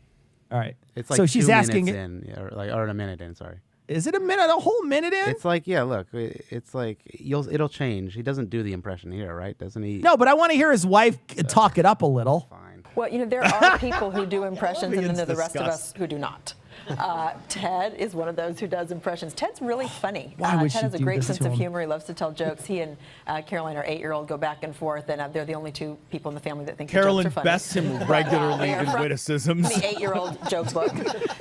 Speaker 1: All right.
Speaker 2: It's like
Speaker 1: so she's
Speaker 2: 2
Speaker 1: asking.
Speaker 2: minutes in, or a minute in. Sorry.
Speaker 1: Is it a minute? A whole minute in?
Speaker 2: It's like, yeah, look, it's like it'll change. He doesn't do the impression here, right? Doesn't he?
Speaker 1: No, but I want to hear his wife talk it up a little.
Speaker 2: Fine.
Speaker 9: Well, you know, there are people who do impressions, and then
Speaker 3: Ian's
Speaker 9: there are the rest of us
Speaker 3: disgusting.
Speaker 9: who do not. Ted is one of those who does impressions. Ted's really funny.
Speaker 1: Why would
Speaker 9: Ted
Speaker 1: she
Speaker 9: has a
Speaker 1: do
Speaker 9: great
Speaker 1: this
Speaker 9: sense
Speaker 1: to
Speaker 9: of
Speaker 1: him?
Speaker 9: humor. He loves to tell jokes. He and Caroline, our 8-year-old, go back and forth, and they're the only two people in the family that think the
Speaker 3: Carolyn
Speaker 9: jokes are funny.
Speaker 3: bests him regularly
Speaker 9: They are
Speaker 3: in
Speaker 9: from
Speaker 3: witticisms.
Speaker 9: The 8-year-old joke book.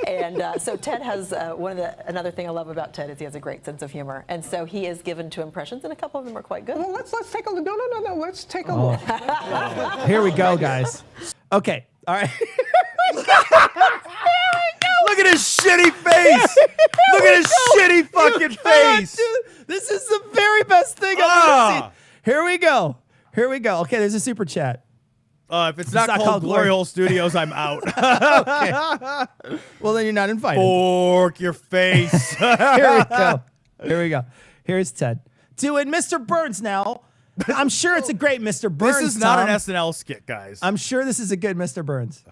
Speaker 9: And so Ted has another thing I love about Ted is he has a great sense of humor. And so he is given to impressions, and a couple of them are quite good.
Speaker 8: Well, let's take a look. No. Let's take a look.
Speaker 1: Here we go, guys. Okay. All right.
Speaker 3: Look at his shitty face. Look at his shitty fucking face.
Speaker 1: Dude, this is the very best thing I've ever seen. Here we go. Here we go. Okay, there's a super chat.
Speaker 3: If it's not
Speaker 1: not
Speaker 3: called
Speaker 1: called
Speaker 3: Glory Hole Studios, I'm out.
Speaker 1: Well, then you're not invited.
Speaker 3: Fork your face.
Speaker 1: Here we go. Here we go. Here's Ted. Doing Mr. Burns now. I'm sure it's a great Mr. Burns.
Speaker 3: This is not
Speaker 1: Tom.
Speaker 3: an SNL skit, guys.
Speaker 1: I'm sure this is a good Mr. Burns.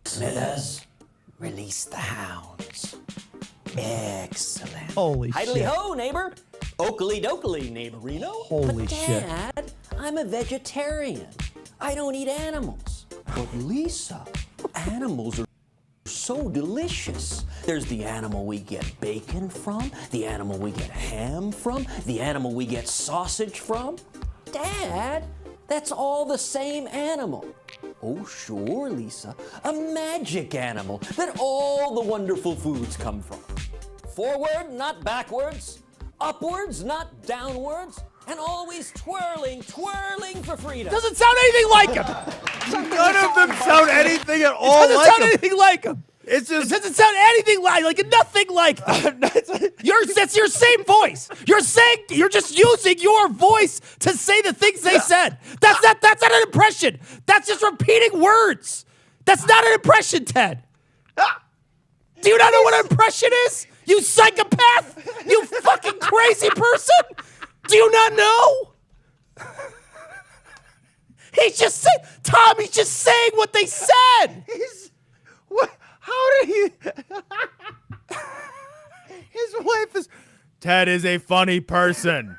Speaker 10: Smithers, release the hounds. Excellent.
Speaker 1: Holy
Speaker 10: Idly
Speaker 1: shit.
Speaker 10: ho, neighbor. Oakley dokley, neighborino.
Speaker 1: Holy
Speaker 10: but
Speaker 1: shit.
Speaker 10: Dad, I'm a vegetarian. I don't eat animals. But Lisa, animals are so delicious. There's the animal we get bacon from, the animal we get ham from, the animal we get sausage from. Dad, that's all the same animal. Oh, sure, Lisa. A magic animal that all the wonderful foods come from. Forward, not backwards. Upwards, not downwards. And always twirling, twirling for freedom.
Speaker 1: Doesn't sound anything like him.
Speaker 3: None of them sound anything at all
Speaker 1: Doesn't
Speaker 3: like
Speaker 1: sound
Speaker 3: him.
Speaker 1: anything like him.
Speaker 3: It's just
Speaker 1: It doesn't sound anything like nothing like that. That's your same voice. You're just using your voice to say the things they said. That's not an impression. That's just repeating words. That's not an impression, Ted. Do you not know what an impression is? You psychopath! You fucking crazy person! Do you not know? He's just saying, Tommy's just saying what they said.
Speaker 3: what? How did he? His wife is. Ted is a funny person.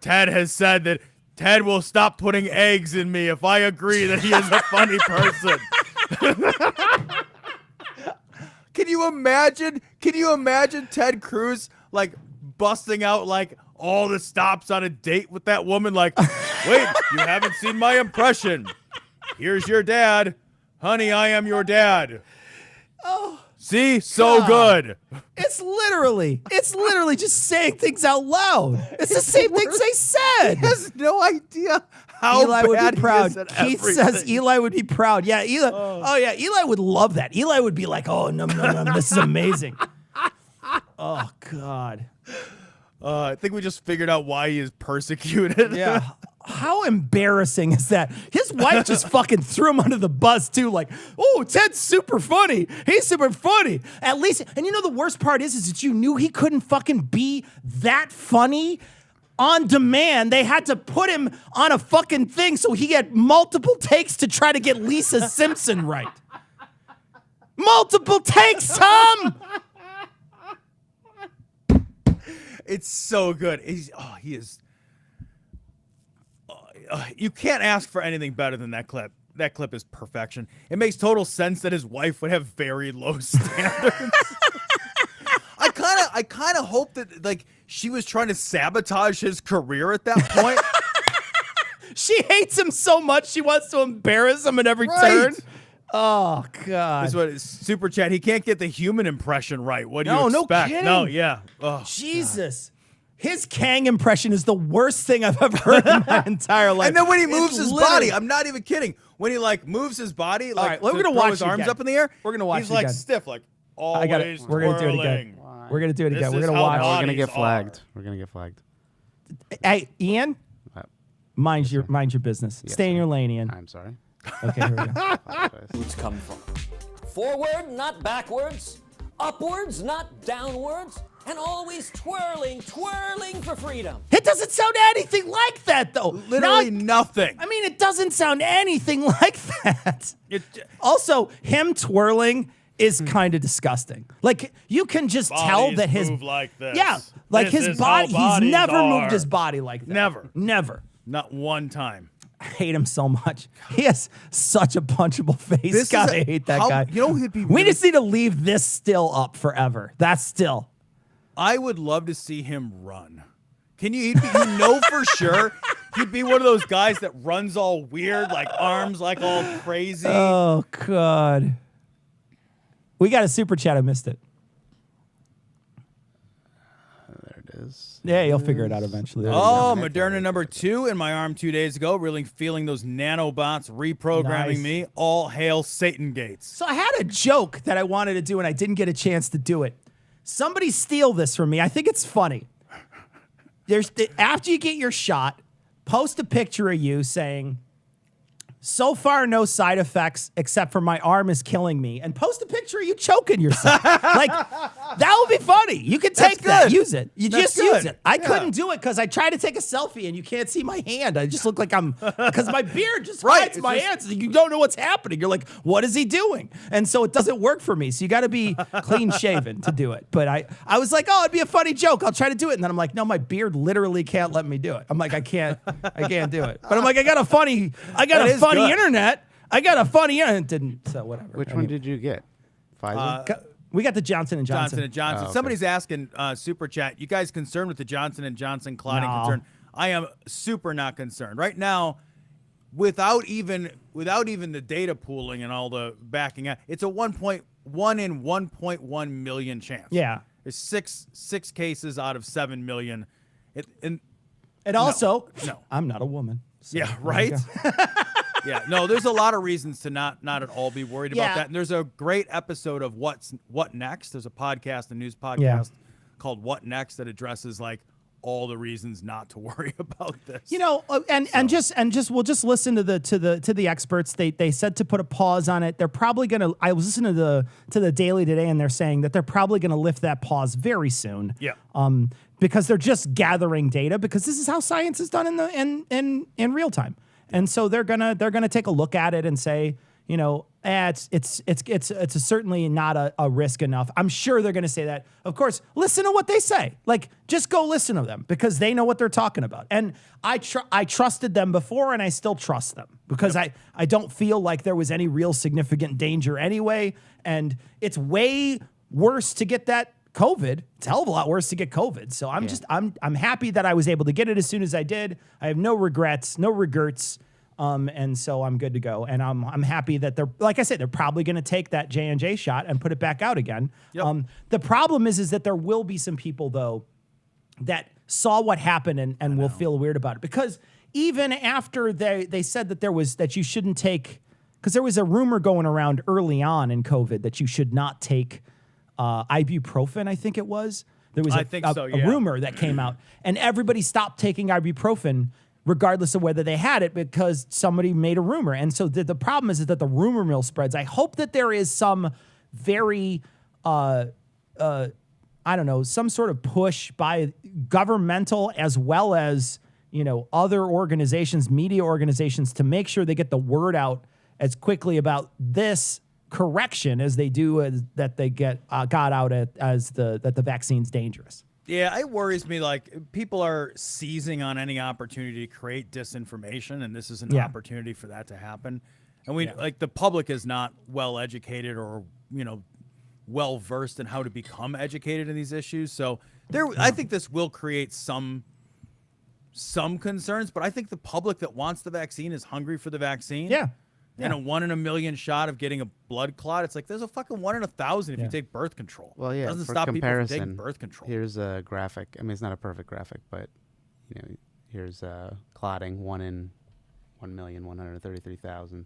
Speaker 3: Ted has said that Ted will stop putting eggs in me if I agree that he is a funny person. Can you imagine? Can you imagine Ted Cruz like busting out like all the stops on a date with that woman? Like, wait, you haven't seen my impression. Here's your dad. Honey, I am your dad.
Speaker 1: Oh,
Speaker 3: see? So good.
Speaker 1: It's literally just saying things out loud. It's the same things they said.
Speaker 3: He has no idea how
Speaker 1: Eli
Speaker 3: bad
Speaker 1: would be proud.
Speaker 3: he is at
Speaker 1: Keith
Speaker 3: everything.
Speaker 1: says Eli would be proud. Yeah, Eli. Oh yeah, Eli would love that. Eli would be like, "Oh no, this is amazing." Oh God.
Speaker 3: I think we just figured out why he is persecuted.
Speaker 1: Yeah. How embarrassing is that? His wife just fucking threw him under the bus too. Like, oh, Ted's super funny. He's super funny. At least, and you know the worst part is that you knew he couldn't fucking be that funny on demand. They had to put him on a fucking thing so he had multiple takes to try to get Lisa Simpson right. Multiple takes, Tom.
Speaker 3: It's so good. He is. You can't ask for anything better than that clip. That clip is perfection. It makes total sense that his wife would have very low standards. I kind of hope that like she was trying to sabotage his career at that point.
Speaker 1: She hates him so much she wants to embarrass him at every turn. Oh God!
Speaker 3: That's what it's super chat. He can't get the human impression right. What do you
Speaker 1: No
Speaker 3: expect?
Speaker 1: kidding.
Speaker 3: No, yeah. Oh,
Speaker 1: Jesus. His Kang impression is the worst thing I've ever heard in my entire life.
Speaker 3: And then when he moves
Speaker 1: It's
Speaker 3: his
Speaker 1: literally-
Speaker 3: body, I'm not even kidding. When he like moves his body, like
Speaker 1: right, we're
Speaker 3: to
Speaker 1: gonna
Speaker 3: throw
Speaker 1: watch
Speaker 3: his
Speaker 1: it
Speaker 3: arms
Speaker 1: again.
Speaker 3: up in the air,
Speaker 1: We're gonna watch
Speaker 3: he's
Speaker 1: it
Speaker 3: like
Speaker 1: again.
Speaker 3: stiff, like always.
Speaker 1: I got it. We're gonna do it again. We're gonna do it again.
Speaker 3: This
Speaker 1: We're
Speaker 3: is
Speaker 1: gonna
Speaker 3: how
Speaker 1: watch.
Speaker 2: We're gonna
Speaker 3: bodies
Speaker 2: get flagged.
Speaker 3: are.
Speaker 2: We're gonna get flagged.
Speaker 1: Hey, Ian,
Speaker 2: What?
Speaker 1: mind your business. Stay in your lane, Ian.
Speaker 2: I'm sorry.
Speaker 1: Okay, here we go.
Speaker 10: Foods come from. Forward, not backwards. Upwards, not downwards. And always twirling, twirling for freedom.
Speaker 1: It doesn't sound anything like that, though.
Speaker 3: Literally
Speaker 1: Now,
Speaker 3: nothing.
Speaker 1: I mean, it doesn't sound anything like that. Also, him twirling is kind of disgusting. Like, you can just tell
Speaker 3: Bodies
Speaker 1: that his
Speaker 3: move like this.
Speaker 1: Yeah, like
Speaker 3: This
Speaker 1: his
Speaker 3: is how
Speaker 1: body. He's
Speaker 3: bodies
Speaker 1: never moved
Speaker 3: are.
Speaker 1: his body like that. Never.
Speaker 3: Not one time.
Speaker 1: I hate him so much. He has such a punchable face.
Speaker 3: This
Speaker 1: God,
Speaker 3: is
Speaker 1: I hate that
Speaker 3: how-
Speaker 1: guy.
Speaker 3: you know, he'd be
Speaker 1: we
Speaker 3: really-
Speaker 1: just need to leave this still up forever. That's still.
Speaker 3: I would love to see him run. Can you? You know for sure he'd be one of those guys that runs all weird, like arms like all crazy.
Speaker 1: Oh God. We got a super chat. I missed it.
Speaker 2: There it is.
Speaker 1: Yeah, you'll figure it out eventually. There we
Speaker 3: Oh,
Speaker 1: go.
Speaker 3: Moderna number 2 in my arm 2 days ago. Really feeling those nanobots reprogramming
Speaker 1: Nice.
Speaker 3: me. All hail Satan Gates.
Speaker 1: So I had a joke that I wanted to do and I didn't get a chance to do it. Somebody steal this from me. I think it's funny. After you get your shot, post a picture of you saying, "So far, no side effects except for my arm is killing me," and post a picture of you choking yourself. Like, that would be funny. You can take that,
Speaker 3: good.
Speaker 1: use it. You
Speaker 3: That's
Speaker 1: just use
Speaker 3: good.
Speaker 1: it. I
Speaker 3: Yeah.
Speaker 1: couldn't do it because I tried to take a selfie and you can't see my hand. I just look like because my beard just
Speaker 3: Right,
Speaker 1: hides
Speaker 3: it's
Speaker 1: my
Speaker 3: just-
Speaker 1: hands. You don't know what's happening. You're like, what is he doing? And so it doesn't work for me. So you got to be clean shaven to do it. But I was like, oh, it'd be a funny joke. I'll try to do it. And then I'm like, no, my beard literally can't let me do it. I'm like, I can't do it. But I'm like, I got a funny
Speaker 3: That is good.
Speaker 1: internet. I got a funny internet. Didn't, so whatever.
Speaker 2: Which one did you get? Pfizer.
Speaker 1: We got the Johnson & Johnson.
Speaker 3: Johnson & Johnson.
Speaker 2: Oh, okay.
Speaker 3: Somebody's asking, super chat, you guys concerned with the Johnson & Johnson clotting
Speaker 1: No.
Speaker 3: concern? I am super not concerned right now. Without even the data pooling and all the backing out, it's a 1.1 in 1.1 million chance.
Speaker 1: Yeah.
Speaker 3: There's six cases out of 7 million.
Speaker 1: And also,
Speaker 3: no.
Speaker 1: I'm not a woman. So
Speaker 3: Yeah, right? Yeah, no, there's a lot of reasons to not at all be worried about that. And there's a great episode of What Next. There's a podcast, a news podcast called What Next that addresses like all the reasons not to worry about this.
Speaker 1: You know, and we'll just listen to the experts. They said to put a pause on it. They're probably gonna. I was listening to the Daily today, and they're saying that they're probably gonna lift that pause very soon.
Speaker 3: Yeah.
Speaker 1: Because they're just gathering data. Because this is how science is done in real time. And so they're gonna take a look at it and say, you know, it's certainly not a risk enough. I'm sure they're gonna say that. Of course, listen to what they say. Like, just go listen to them because they know what they're talking about. And I trusted them before, and I still trust them because I don't feel like there was any real significant danger anyway. And it's way worse to get that COVID. It's a hell of a lot worse to get COVID. So I'm happy that I was able to get it as soon as I did. I have no regrets, no regrets. And so I'm good to go. And I'm happy that they're, like I said, they're probably going to take that J&J shot and put it back out again. Yep. The problem is that there will be some people though that saw what happened and will feel weird about it, because even after they said that you shouldn't take, because there was a rumor going around early on in COVID that you should not take ibuprofen, I think it was. There was a rumor that came out, and everybody stopped taking ibuprofen regardless of whether they had it because somebody made a rumor. And so the problem is that the rumor mill spreads. I hope that there is some very, I don't know, some sort of push by governmental as well as, you know, other organizations, media organizations, to make sure they get the word out as quickly about this correction as they do that they got out that the vaccine's dangerous.
Speaker 3: Yeah, it worries me. Like, people are seizing on any opportunity to create disinformation, and this is an opportunity for that to happen. And like, the public is not well educated or, you know, well versed in how to become educated in these issues. So I think this will create some concerns, but I think the public that wants the vaccine is hungry for the vaccine.
Speaker 1: Yeah.
Speaker 3: And a 1 in a million shot of getting a blood clot. It's like there's a fucking 1 in 1,000 if you take birth control.
Speaker 2: Well, yeah.
Speaker 3: It doesn't
Speaker 2: for
Speaker 3: stop
Speaker 2: comparison,
Speaker 3: people from taking birth control.
Speaker 2: Here's a graphic. I mean, it's not a perfect graphic, but you know, here's clotting 1 in 1,133,000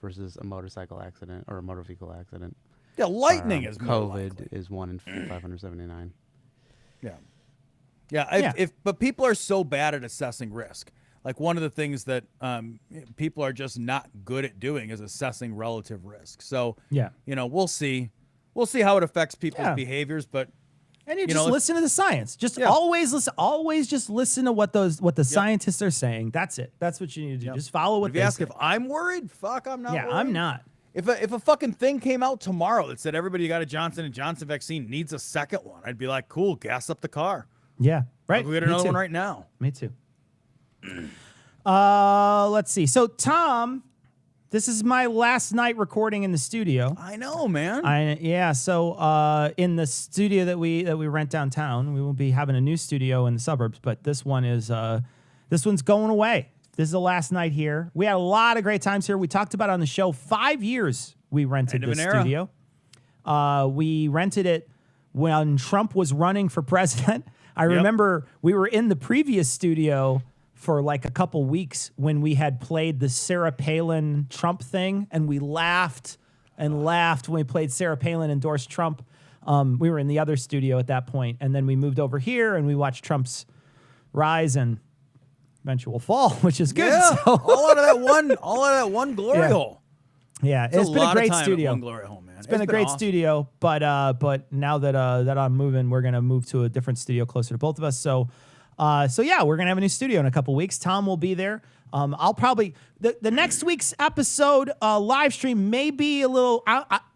Speaker 2: versus a motorcycle accident or a motor vehicle accident.
Speaker 3: Yeah, lightning is more
Speaker 2: COVID
Speaker 3: likely.
Speaker 2: is 1 in 579.
Speaker 3: Yeah. But people are so bad at assessing risk. Like, one of the things that people are just not good at doing is assessing relative risk. So, you know, we'll see how it affects people's behaviors. But
Speaker 1: and you just listen to the science. Just always listen. Always just listen to what the scientists are saying. That's it. That's what you need to do. Just follow what
Speaker 3: if
Speaker 1: they
Speaker 3: you ask
Speaker 1: say.
Speaker 3: if I'm worried, fuck, I'm not.
Speaker 1: Yeah,
Speaker 3: worried.
Speaker 1: I'm not.
Speaker 3: If a fucking thing came out tomorrow that said everybody who got a Johnson & Johnson vaccine needs a second one, I'd be like, cool, gas up the car.
Speaker 1: Yeah, right.
Speaker 3: I'll go get another one right now.
Speaker 1: Me too. Let's see. So, Tom, this is my last night recording in the studio.
Speaker 3: I know, man.
Speaker 1: So, in the studio that we rent downtown, we will be having a new studio in the suburbs, but this one's going away. This is the last night here. We had a lot of great times here. We talked about it on the show. 5 years we rented this studio. We rented it when Trump was running for president. I remember we were in the previous studio for like a couple weeks when we had played the Sarah Palin Trump thing, and we laughed and laughed when we played Sarah Palin endorsed Trump. We were in the other studio at that point, and then we moved over here and we watched Trump's rise and eventual fall, which is good.
Speaker 3: Yeah,
Speaker 1: so.
Speaker 3: all out of that one glory hole.
Speaker 1: Yeah, it's been a great studio.
Speaker 3: One glory hole, man.
Speaker 1: It's been a great studio, but now that I'm moving, we're gonna move to a different studio closer to both of us. So yeah, we're gonna have a new studio in a couple weeks. Tom will be there. I'll probably the next week's episode live stream may be a little.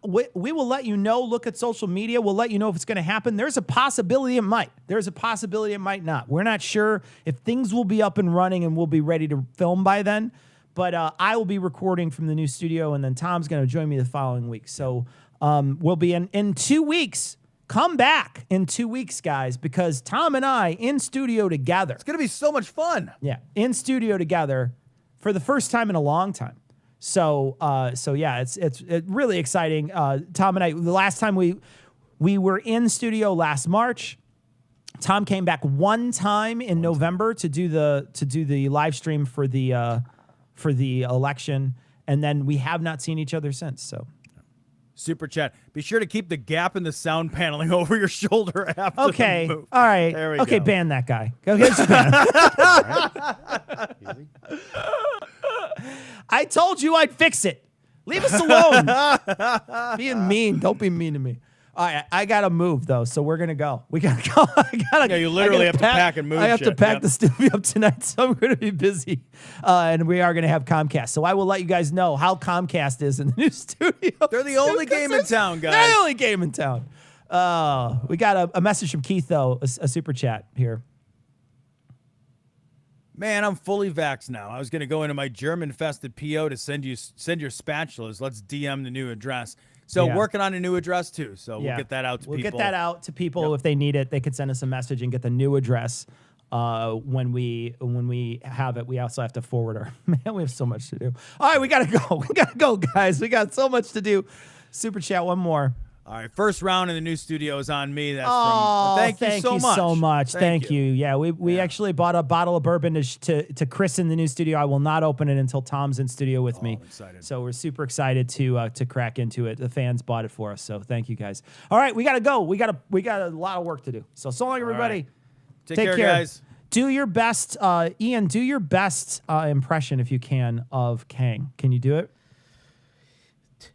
Speaker 1: We will let you know. Look at social media. We'll let you know if it's going to happen. There's a possibility it might. There's a possibility it might not. We're not sure if things will be up and running and we'll be ready to film by then. But I will be recording from the new studio, and then Tom's going to join me the following week. So we'll be in 2 weeks. come back in 2 weeks, guys, because Tom and I in studio together.
Speaker 3: It's gonna be so much fun.
Speaker 1: Yeah, in studio together for the first time in a long time. So yeah, it's really exciting. Tom and I, the last time we were in studio last March. Tom came back one time in November to do the live stream for the election, and then we have not seen each other since. So,
Speaker 3: Super chat. Be sure to keep the gap in the sound paneling over your shoulder after
Speaker 1: okay,
Speaker 3: the move.
Speaker 1: all right,
Speaker 3: There we
Speaker 1: okay,
Speaker 3: go.
Speaker 1: ban that guy. Okay, just ban him. I told you I'd fix it. Leave us alone. Being mean. Don't be mean to me. All right, I gotta move though, so we're gonna go. We gotta go.
Speaker 3: Yeah, you literally have to pack and move
Speaker 1: I have to
Speaker 3: shit,
Speaker 1: pack
Speaker 3: yeah.
Speaker 1: the studio up tonight, so I'm gonna be busy, and we are gonna have Comcast. So I will let you guys know how Comcast is in the new studio.
Speaker 3: They're the only game in town, guys.
Speaker 1: They're the only game in town. We got a message from Keith though, a super chat here.
Speaker 3: Man, I'm fully vaxxed now. I was going to go into my German-infested PO to send your spatulas. Let's DM the new address. So
Speaker 1: Yeah.
Speaker 3: working on a new address too. So we'll get that out to
Speaker 1: We'll
Speaker 3: people.
Speaker 1: get that out to people if they need it. They could send us a message and get the new address. When we have it, we also have to forward our. Man, we have so much to do. All right, we gotta go. We gotta go, guys. We got so much to do. Super chat, one more.
Speaker 3: All right, first round in the new studio is on me. That's
Speaker 1: Oh,
Speaker 3: from. Thank you so much.
Speaker 1: Thank you. Yeah, we actually bought a bottle of bourbon to christen the new studio. I will not open it until Tom's in studio with me.
Speaker 3: I'm excited.
Speaker 1: So we're super excited to crack into it. The fans bought it for us, so thank you guys. All right, we gotta go. We got a lot of work to do. So long, everybody.
Speaker 3: Take care, guys.
Speaker 1: Do your best, Ian. Do your best impression if you can of Kang. Can you do it?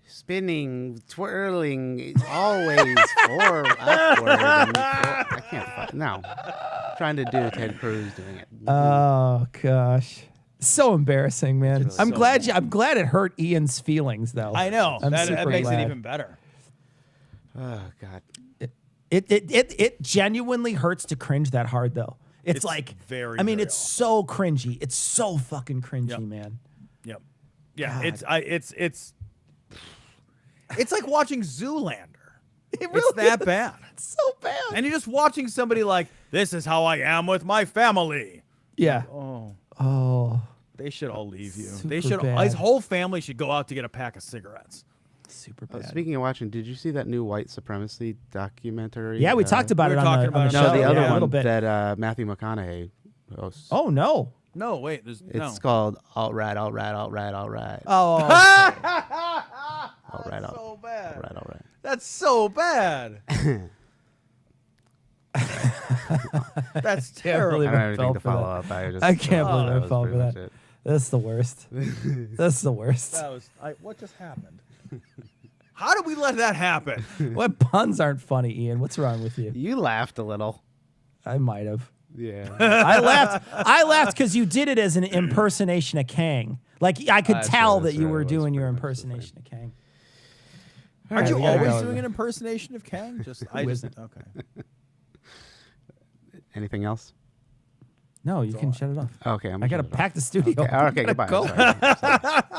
Speaker 2: Spinning, twirling, always forward, upward. I can't. No, trying to do Ted Cruz doing it.
Speaker 1: Oh gosh, so embarrassing, man. I'm
Speaker 3: so
Speaker 1: glad I'm glad it hurt Ian's feelings though.
Speaker 3: I know.
Speaker 1: I'm
Speaker 3: That
Speaker 1: super
Speaker 3: makes
Speaker 1: glad.
Speaker 3: it even better.
Speaker 2: Oh God.
Speaker 1: It genuinely hurts to cringe that hard though. It's like
Speaker 3: very.
Speaker 1: I mean,
Speaker 3: very
Speaker 1: it's so cringy. It's so fucking cringy, man.
Speaker 3: Yep. Yeah.
Speaker 1: God.
Speaker 3: It's like watching Zoolander.
Speaker 1: It
Speaker 3: It's that
Speaker 1: is.
Speaker 3: bad.
Speaker 1: It's so bad.
Speaker 3: And you're just watching somebody like, this is how I am with my family.
Speaker 1: Yeah. Oh.
Speaker 3: They should all leave you.
Speaker 1: Super
Speaker 3: They should.
Speaker 1: bad.
Speaker 3: His whole family should go out to get a pack of cigarettes.
Speaker 1: Super bad.
Speaker 2: Speaking of watching, did you see that new white supremacy documentary?
Speaker 1: Yeah, we talked about
Speaker 3: we
Speaker 1: it
Speaker 3: were
Speaker 1: on
Speaker 3: talking
Speaker 1: the
Speaker 3: about it
Speaker 1: show.
Speaker 3: on
Speaker 2: No, the
Speaker 3: Yeah,
Speaker 2: other
Speaker 3: a
Speaker 2: one
Speaker 1: little bit.
Speaker 2: that Matthew McConaughey hosts.
Speaker 1: Oh no.
Speaker 3: No, wait. There's no.
Speaker 2: It's called Alt Right, Alt Right, Alt Right, Alt Right.
Speaker 1: Oh.
Speaker 2: Alt Right, Alt
Speaker 3: so bad.
Speaker 2: Right, Alt Right.
Speaker 3: That's so bad. That's terrible.
Speaker 2: I don't have
Speaker 1: I fell
Speaker 2: anything to
Speaker 1: for
Speaker 2: follow
Speaker 1: that.
Speaker 2: up. I just.
Speaker 1: I can't believe
Speaker 2: that
Speaker 1: I
Speaker 2: was
Speaker 1: fell for
Speaker 2: pretty much
Speaker 1: that.
Speaker 2: it.
Speaker 1: That's the worst. That's the worst.
Speaker 3: That was. What just happened? How did we let that happen?
Speaker 1: What puns aren't funny, Ian? What's wrong with you?
Speaker 2: You laughed a little.
Speaker 1: I might have.
Speaker 2: Yeah.
Speaker 1: I laughed because you did it as an impersonation of Kang. Like I could
Speaker 2: That's
Speaker 1: tell
Speaker 2: true,
Speaker 1: that
Speaker 2: that's
Speaker 1: you
Speaker 2: right,
Speaker 1: were
Speaker 2: it was
Speaker 1: doing your
Speaker 2: pretty much the same.
Speaker 1: impersonation of Kang.
Speaker 3: Aren't you
Speaker 1: we gotta
Speaker 3: always
Speaker 1: go.
Speaker 3: doing an impersonation of Kang? Just I just
Speaker 1: isn't?
Speaker 3: okay.
Speaker 2: Anything else?
Speaker 1: No, you can shut it off.
Speaker 2: Okay, I'm
Speaker 1: I gotta
Speaker 2: shut it off.
Speaker 1: pack the studio.
Speaker 2: Okay,
Speaker 1: I
Speaker 2: okay,
Speaker 1: gotta
Speaker 2: goodbye.
Speaker 1: go.
Speaker 2: I'm sorry.